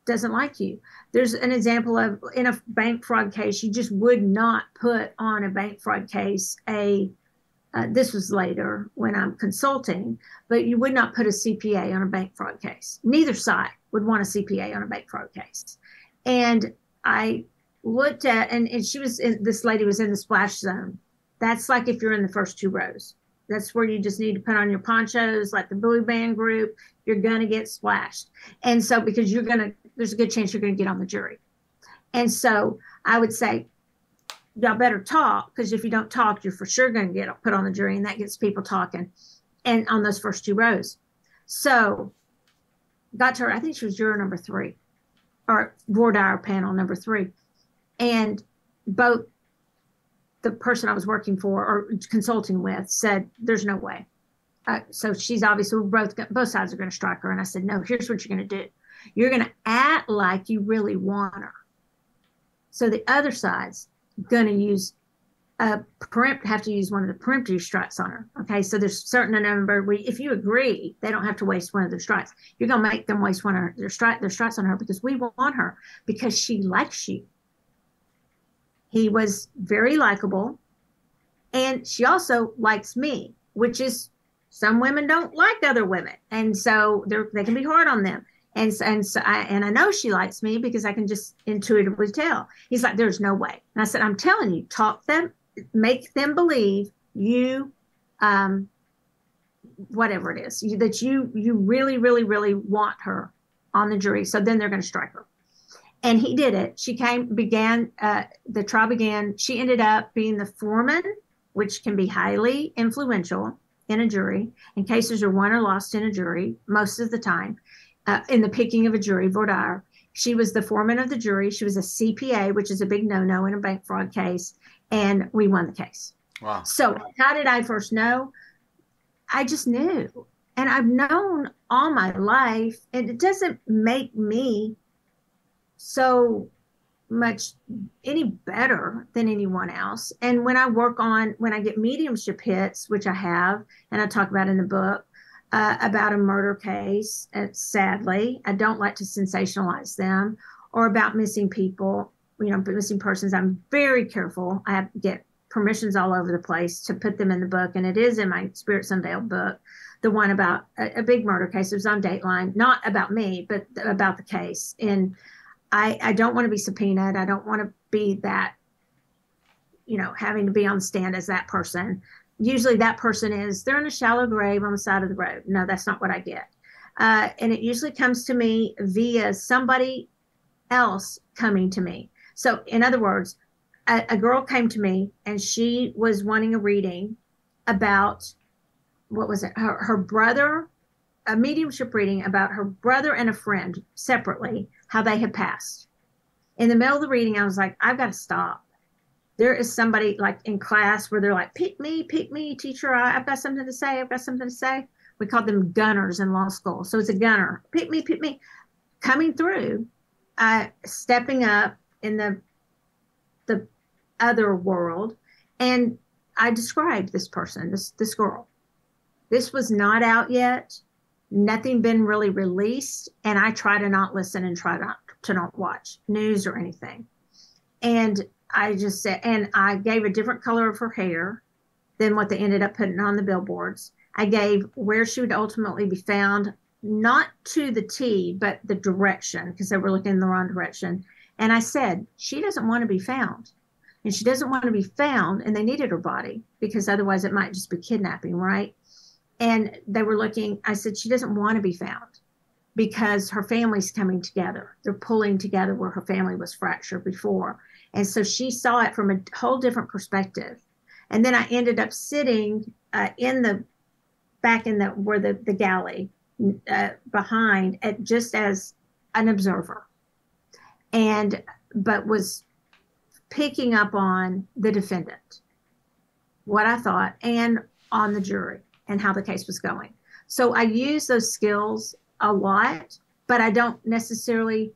doesn't like you. There's an example of, in a bank fraud case, you just would not put on a bank fraud case this was later when I'm consulting, but you would not put a CPA on a bank fraud case. Neither side would want a CPA on a bank fraud case. And I looked at, and this lady was in the splash zone. That's like if you're in the first two rows. That's where you just need to put on your ponchos, like the Bowie Band group. You're going to get splashed. And so, because there's a good chance you're going to get on the jury. And so I would say, y'all better talk, because if you don't talk, you're for sure going to get put on the jury, and that gets people talking, and on those first two rows. So got to her, I think she was juror number 3, or voir dire panel number 3. And both the person I was working for or consulting with said, there's no way. So she's obviously, both sides are going to strike her. And I said, no, here's what you're going to do. You're going to act like you really want her. So the other side's going to use have to use one of the peremptory strikes on her. Okay, so there's certain number if you agree, they don't have to waste one of their strikes. You're going to make them waste one of their strikes on her, because we want her, because she likes you. He was very likable, and she also likes me, which is, some women don't like other women, and so they can be hard on them. And I know she likes me because I can just intuitively tell. He's like, there's no way. And I said, I'm telling you, talk them, make them believe you, whatever it is, that you really, really, really want her on the jury. So then they're going to strike her. And he did it. The trial began. She ended up being the foreman, which can be highly influential in a jury, and cases are won or lost in a jury most of the time. In the picking of a jury, voir dire. She was the foreman of the jury. She was a CPA, which is a big no-no in a bank fraud case, and we won the case. Wow. So how did I first know? I just knew. And I've known all my life, and it doesn't make me so much any better than anyone else. And when I get mediumship hits, which I have, and I talk about in the book, about a murder case, sadly, I don't like to sensationalize them, or about missing people, missing persons. I'm very careful. I have to get permissions all over the place to put them in the book. And it is in my Spirit Sunveiled book, the one about a big murder case. It was on Dateline, not about me, but about the case. And I don't want to be subpoenaed. I don't want to be that, having to be on the stand as that person. Usually that person they're in a shallow grave on the side of the road. No, that's not what I get. And it usually comes to me via somebody else coming to me. So in other words, a girl came to me and she was wanting a reading about, what was it? Her brother, a mediumship reading about her brother and a friend separately, how they had passed. In the middle of the reading, I was like, I've got to stop. There is somebody like in class where they're like, pick me, teacher. I've got something to say. We called them gunners in law school. So it's a gunner. Pick me. Coming through, stepping up in the other world. And I described this person, this girl. This was not out yet. Nothing been really released. And I try to not listen and try to not watch news or anything. And I just said, and I gave a different color of her hair than what they ended up putting on the billboards. I gave where she would ultimately be found, not to the T, but the direction, because they were looking in the wrong direction. And I said, she doesn't want to be found. And she doesn't want to be found, and they needed her body, because otherwise it might just be kidnapping, right? And they were looking, I said, she doesn't want to be found because her family's coming together. They're pulling together where her family was fractured before. And so she saw it from a whole different perspective. And then I ended up sitting back in the galley behind, just as an observer, but was picking up on the defendant, what I thought, and on the jury and how the case was going. So I use those skills a lot, but I don't necessarily,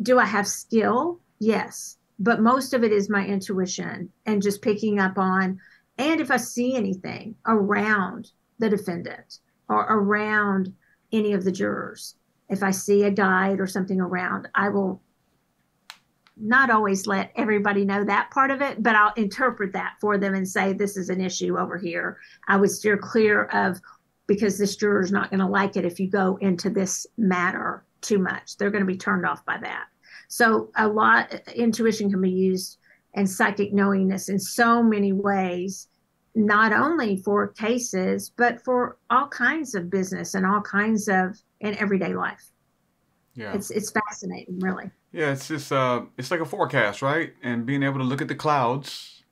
do I have skill? Yes. But most of it is my intuition and just picking up on, and if I see anything around the defendant or around any of the jurors, if I see a guide or something around, I will not always let everybody know that part of it, but I'll interpret that for them and say, this is an issue over here. I would steer clear of, because this juror is not going to like it if you go into this matter too much. They're going to be turned off by that. So intuition can be used, and psychic knowingness in so many ways, not only for cases, but for all kinds of business and all kinds of in everyday life. Yeah. It's fascinating, really. Yeah, it's just it's like a forecast, right? And being able to look at the clouds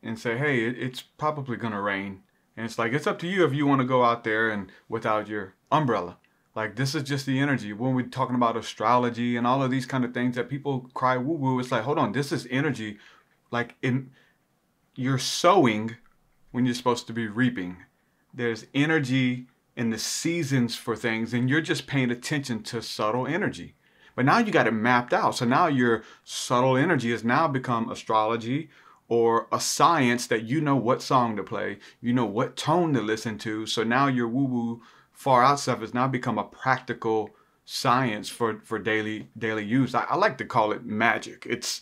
and say, hey, it's probably going to rain. And it's like, it's up to you if you want to go out there and without your umbrella. Like, this is just the energy. When we're talking about astrology and all of these kind of things that people cry woo-woo, it's like, hold on, this is energy. Like, you're sowing when you're supposed to be reaping. There's energy in the seasons for things, and you're just paying attention to subtle energy. But now you got it mapped out. So now your subtle energy has now become astrology, or a science that you know what song to play, you know what tone to listen to. So now your woo-woo far out stuff has now become a practical science for daily use. I like to call it magic. It's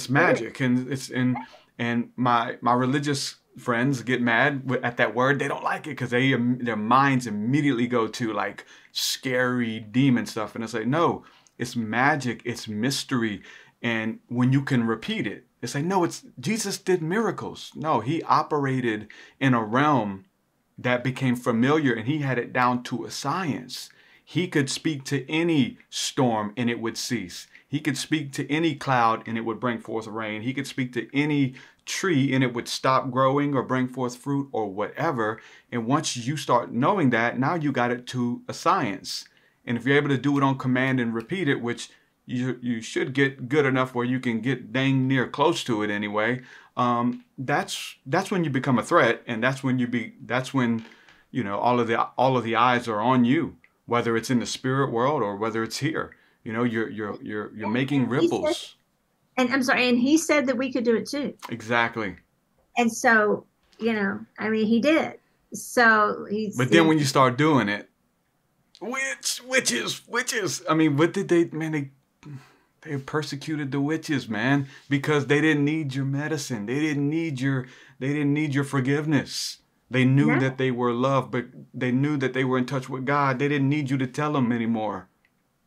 magic, and my religious friends get mad at that word. They don't like it because their minds immediately go to like scary demon stuff, and it's like, no, it's magic, it's mystery, and when you can repeat it, it's like, no, Jesus did miracles. No, he operated in a realm that became familiar, and he had it down to a science. He could speak to any storm and it would cease. He could speak to any cloud and it would bring forth rain. He could speak to any tree and it would stop growing or bring forth fruit or whatever. And once you start knowing that, now you got it to a science. And if you're able to do it on command and repeat it, which you should get good enough where you can get dang near close to it anyway, that's when you become a threat, and that's when you know all of the eyes are on you, whether it's in the spirit world or whether it's here. You know, you're making ripples. And I'm sorry, and he said that we could do it too. Exactly. And so, I mean, he did. So But then when you start doing it, witches. I mean, what did they, man, they persecuted the witches, man, because they didn't need your medicine. They didn't need your forgiveness. They knew that they were loved, but they knew that they were in touch with God. They didn't need you to tell them anymore.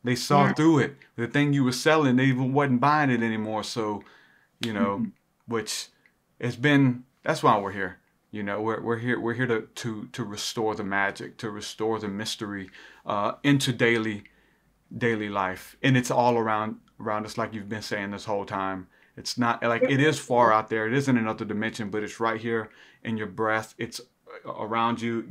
They saw through it. The thing you were selling, they even wasn't buying it anymore. So, which has been, that's why we're here. We're here to restore the magic, to restore the mystery into daily life. And it's all around us, like you've been saying this whole time. It's not like it is far out there. It isn't another dimension, but it's right here in your breath. It's around you.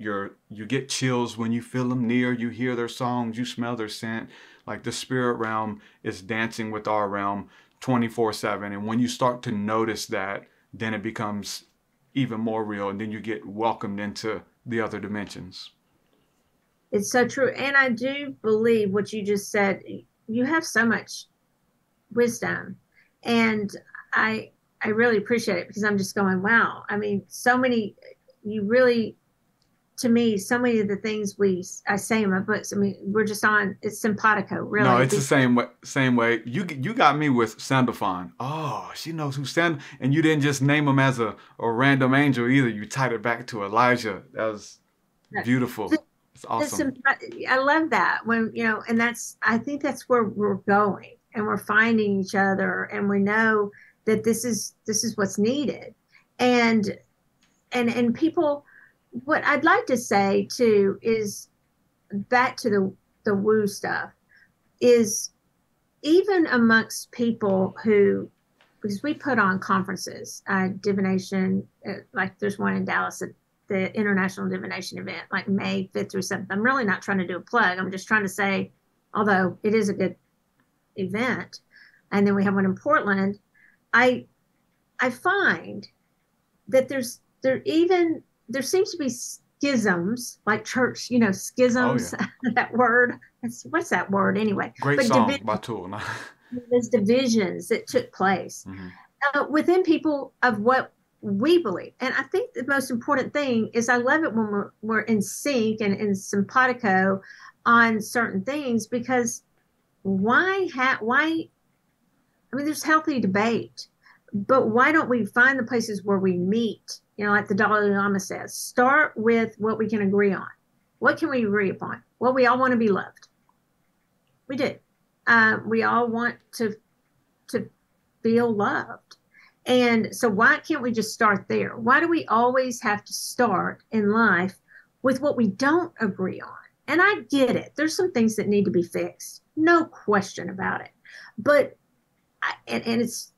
You get chills when you feel them near. You hear their songs. You smell their scent. Like the spirit realm is dancing with our realm 24/7. And when you start to notice that, then it becomes even more real. And then you get welcomed into the other dimensions. It's so true. And I do believe what you just said. You have so much wisdom. And I really appreciate it, because I'm just going, wow. I mean, so many, to me, so many of the things I say in my books, I mean, we're just on, it's simpatico, really. No, it's the same way. You got me with Sandalphon. Oh, she knows who Sand, and you didn't just name him as a random angel either. You tied it back to Elijah. That was beautiful. It's awesome. I love that when, and I think that's where we're going, and we're finding each other, and we know that this is what's needed. And people, what I'd like to say too is, back to the woo stuff, is even amongst people who, because we put on conferences, divination, like there's one in Dallas at the International Divination event, like May 5th through 7th. I'm really not trying to do a plug. I'm just trying to say, although it is a good event, and then we have one in Portland, I find that there seems to be schisms, like church, schisms. Oh, yeah. That word. What's that word anyway? Great song by Tool. There's divisions that took place within people of what we believe. And I think the most important thing is, I love it when we're in sync and in simpatico on certain things, because why, I mean, there's healthy debate, but why don't we find the places where we meet? Like the Dalai Lama says, start with what we can agree on. What can we agree upon? Well, we all want to be loved. We do. We all want to feel loved. And so why can't we just start there? Why do we always have to start in life with what we don't agree on? And I get it. There's some things that need to be fixed. No question about it. But, and it's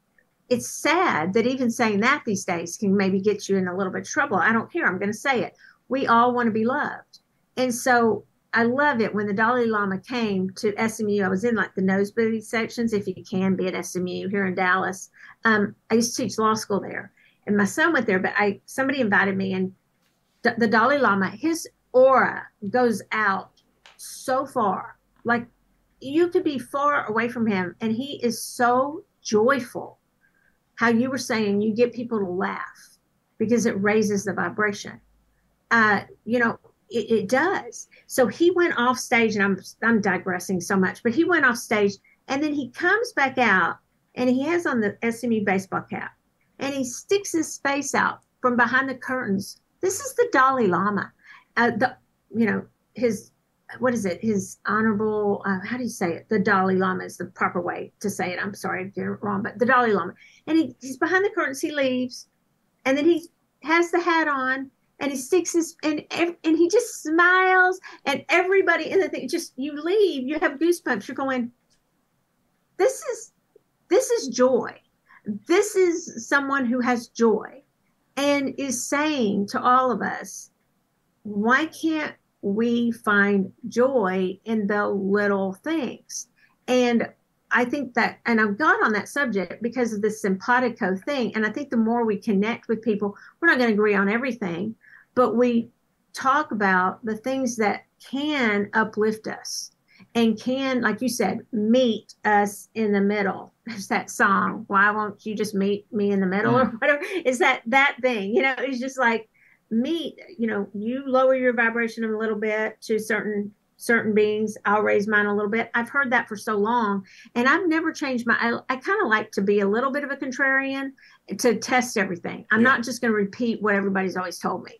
sad that even saying that these days can maybe get you in a little bit of trouble. I don't care. I'm going to say it. We all want to be loved. And so I love it when the Dalai Lama came to SMU. I was in like the nosebleed sections, if you can be at SMU here in Dallas. I used to teach law school there, and my son went there, but somebody invited me, and the Dalai Lama, his aura goes out so far. Like, you could be far away from him, and he is so joyful. How you were saying, you get people to laugh because it raises the vibration. It does. So he went off stage, and I'm digressing so much, but he went off stage, and then he comes back out, and he has on the SMU baseball cap, and he sticks his face out from behind the curtains. This is the Dalai Lama. His honorable, how do you say it? The Dalai Lama is the proper way to say it. I'm sorry if you're wrong, but the Dalai Lama. And he's behind the curtains, he leaves, and then he has the hat on, and he sticks his, and he just smiles, and everybody in the thing, just, you leave, you have goosebumps. You're going, this is joy. This is someone who has joy and is saying to all of us, why can't we find joy in the little things? And I think that, and I've got on that subject because of this simpatico thing. And I think the more we connect with people, we're not going to agree on everything, but we talk about the things that can uplift us and can, like you said, meet us in the middle. there's that song, why won't you just meet me in the middle or whatever? Is that thing, it's just like meet, you lower your vibration a little bit to certain beings. I'll raise mine a little bit. I've heard that for so long, and I've never changed I kind of like to be a little bit of a contrarian to test everything. I'm not just going to repeat what everybody's always told me.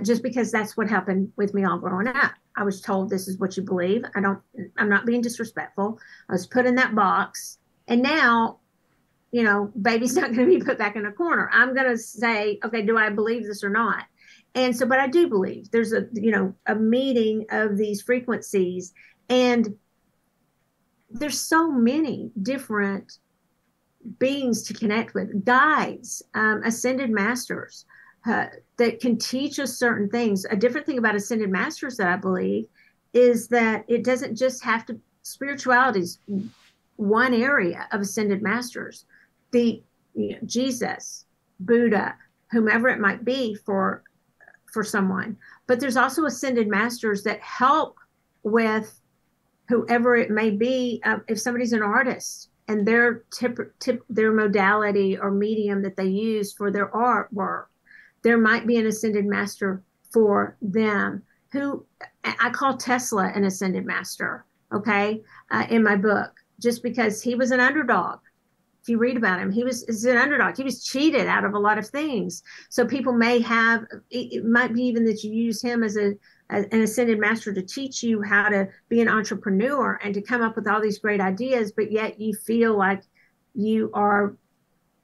Just because that's what happened with me all growing up. I was told this is what you believe. I'm not being disrespectful. I was put in that box, and now, baby's not going to be put back in a corner. I'm going to say, okay, do I believe this or not? And so, but I do believe there's a meeting of these frequencies, and there's so many different beings to connect with, guides, ascended masters, that can teach us certain things. A different thing about ascended masters that I believe is that it doesn't just have to, spirituality's one area of ascended masters. Jesus, Buddha, whomever it might be for someone. But there's also ascended masters that help with whoever it may be. If somebody's an artist and their their modality or medium that they use for their artwork, there might be an ascended master for them, who I call Tesla an ascended master, okay, in my book, just because he was an underdog. If you read about him, is an underdog. He was cheated out of a lot of things. So people may have, it might be even that you use him as an ascended master to teach you how to be an entrepreneur and to come up with all these great ideas, but yet you feel like you are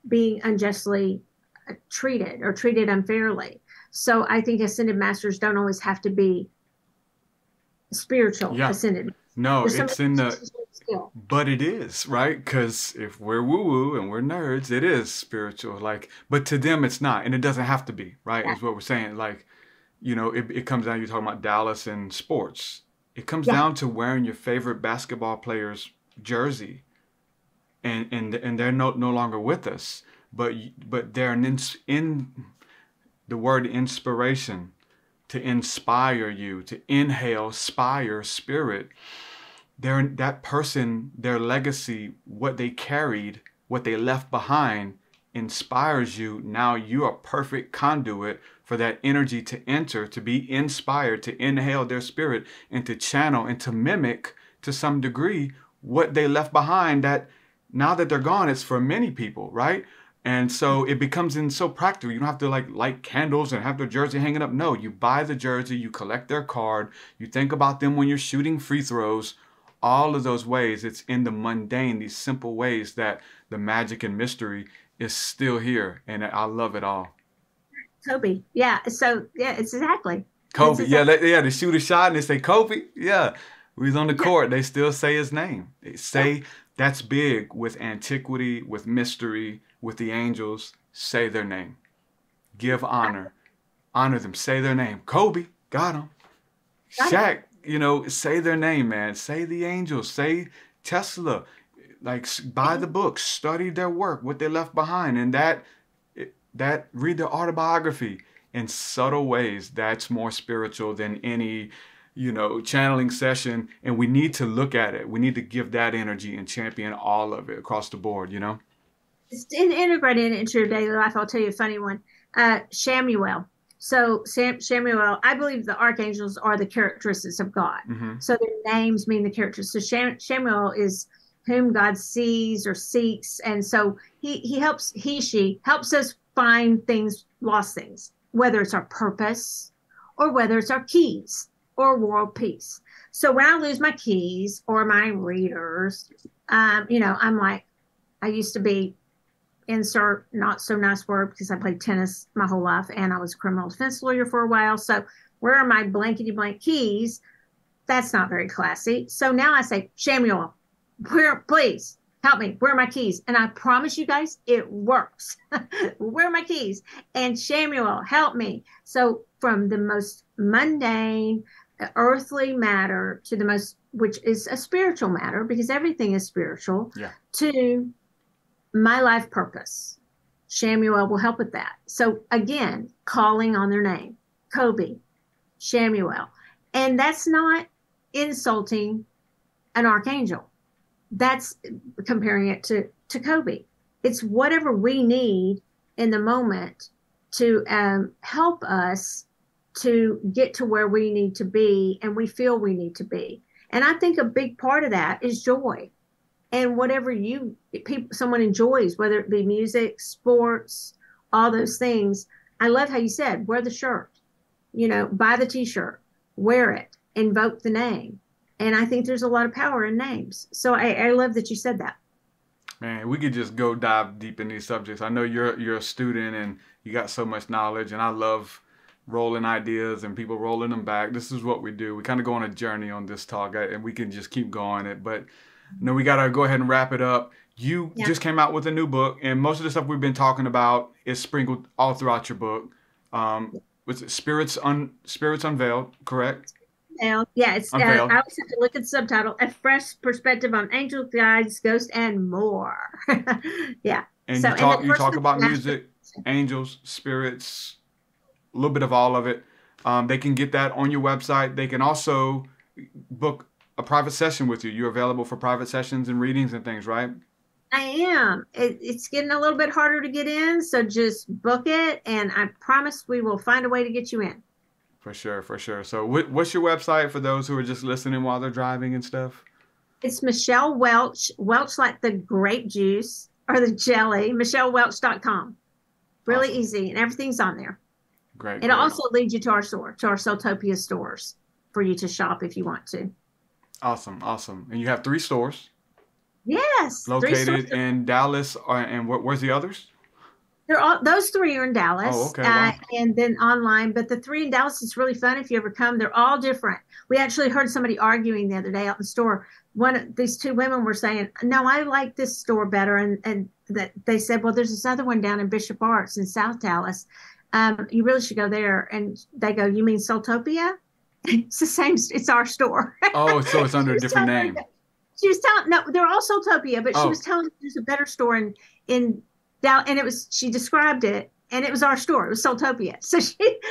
being unjustly treated or treated unfairly. So I think ascended masters don't always have to be spiritual ascended. No, it's in the, but it is, right? Because if we're woo-woo and we're nerds, it is spiritual. Like, but to them, it's not. And it doesn't have to be, right? Is what we're saying. Like, it comes down, you're talking about Dallas and sports. It comes down to wearing your favorite basketball player's jersey. And they're no longer with us. But they're in the word inspiration, to inspire you, to inhale, spire, spirit. That person, their legacy, what they carried, what they left behind, inspires you. Now you are a perfect conduit for that energy to enter, to be inspired, to inhale their spirit, and to channel and to mimic to some degree what they left behind, that now that they're gone, it's for many people, right? And so it becomes so practical. You don't have to light candles and have their jersey hanging up. No, you buy the jersey, you collect their card, you think about them when you're shooting free throws. All of those ways, it's in the mundane, these simple ways, that the magic and mystery is still here. And I love it all. Kobe. Yeah. So, it's exactly. Kobe. They shoot a shot and they say, Kobe. Yeah. He's on the court. They still say his name. They say that's big with antiquity, with mystery, with the angels. Say their name. Give honor. Honor them. Say their name. Kobe. Got him. Shaq. Say their name, man. Say the angels. Say Tesla. Like, buy the books. Study their work, what they left behind. And that read their autobiography in subtle ways. That's more spiritual than any, channeling session. And we need to look at it. We need to give that energy and champion all of it across the board, It's integrated into your daily life. I'll tell you a funny one. Shamuel. So Samuel, I believe the archangels are the characteristics of God. Mm-hmm. So their names mean the characters. So Samuel is whom God sees or seeks. And so she helps us find things, lost things, whether it's our purpose or whether it's our keys or world peace. So when I lose my keys or my readers, I'm like, I used to be, insert not so nice word, because I played tennis my whole life and I was a criminal defense lawyer for a while. So where are my blankety blank keys? That's not very classy. So now I say, Samuel, please help me. Where are my keys? And I promise you guys, it works. Where are my keys? And Samuel, help me. So from the most mundane, earthly matter to the most, which is a spiritual matter, because everything is spiritual, to my life purpose. Samuel will help with that. So again, calling on their name, Kobe, Samuel. And that's not insulting an archangel. that's comparing it to Kobe. It's whatever we need in the moment to help us to get to where we need to be and we feel we need to be. And I think a big part of that is joy. And whatever someone enjoys, whether it be music, sports, all those things. I love how you said, wear the shirt, buy the t-shirt, wear it, invoke the name. And I think there's a lot of power in names. So I love that you said that. Man, we could just go dive deep in these subjects. I know you're a student and you got so much knowledge, and I love rolling ideas and people rolling them back. This is what we do. We kind of go on a journey on this talk, and we can just keep going it. But no, we got to go ahead and wrap it up. You just came out with a new book, and most of the stuff we've been talking about is sprinkled all throughout your book. Was it Spirits Unveiled, correct? Yeah, it's I always have to look at the subtitle, A Fresh Perspective on Angels, Guides, Ghosts, and More. Yeah. And so, you talk about music, angels, spirits, a little bit of all of it. They can get that on your website. They can also book a private session with you. You're available for private sessions and readings and things, right? I am. It's getting a little bit harder to get in, so just book it, and I promise we will find a way to get you in. For sure, for sure. So what's your website for those who are just listening while they're driving and stuff? It's Michelle Welch, Welch like the grape juice or the jelly, michellewelch.com. Really awesome. Easy, and everything's on there. Great. It'll also lead you to our store, to our Soultopia stores, for you to shop if you want to. Awesome, awesome. And you have 3 stores. Yes. Located in Dallas, and where's the others? Those 3 are in Dallas. Oh, okay. Wow. And then online. But the 3 in Dallas, it's really fun if you ever come. They're all different. We actually heard somebody arguing the other day out in the store. These 2 women were saying, no, I like this store better. And that they said, well, there's this other one down in Bishop Arts in South Dallas. You really should go there. And they go, you mean Soultopia? It's the same. It's our store. Oh, so it's under a different name. She was telling, no, they're all Soultopia, but she was telling there's a better store in Dallas, and she described it, and it was our store. It was Soultopia. So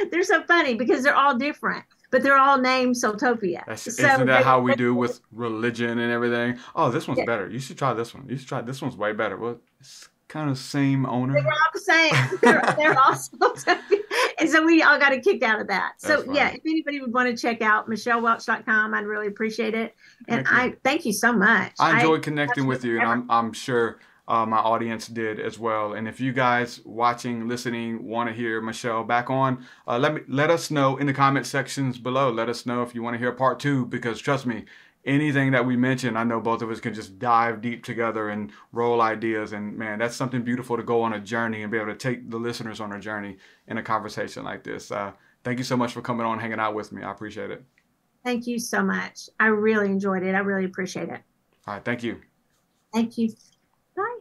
they're so funny because they're all different, but they're all named Soultopia. Isn't that how we do with religion and everything? Oh, this one's better. You should try this one. You should try this one's way better. Well, it's kind of same owner. They're all the same. They're all Soultopia. And so we all got a kick out of that. So yeah, if anybody would want to check out michellewelch.com, I'd really appreciate it. And I thank you so much. I enjoyed connecting with you, and I'm sure my audience did as well. And if you guys watching, listening, want to hear Michelle back on, let us know in the comment sections below. Let us know if you want to hear part 2, because trust me, anything that we mention, I know both of us can just dive deep together and roll ideas. And man, that's something beautiful to go on a journey and be able to take the listeners on a journey in a conversation like this. Thank you so much for coming on, hanging out with me. I appreciate it. Thank you so much. I really enjoyed it. I really appreciate it. All right. Thank you. Thank you. Bye.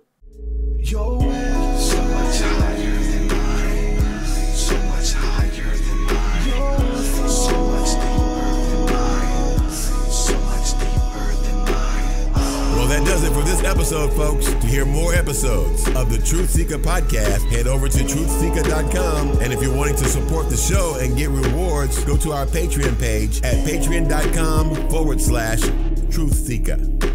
Your way so much higher than mine, so much higher than mine. Your so much deeper than mine, so much deeper than mine. Well, that does it for this episode, folks. To hear more episodes of the TruthSeekah podcast, head over to TruthSeekah.com. And if you're wanting to support the show and get rewards, go to our Patreon page at patreon.com/TruthSeekah.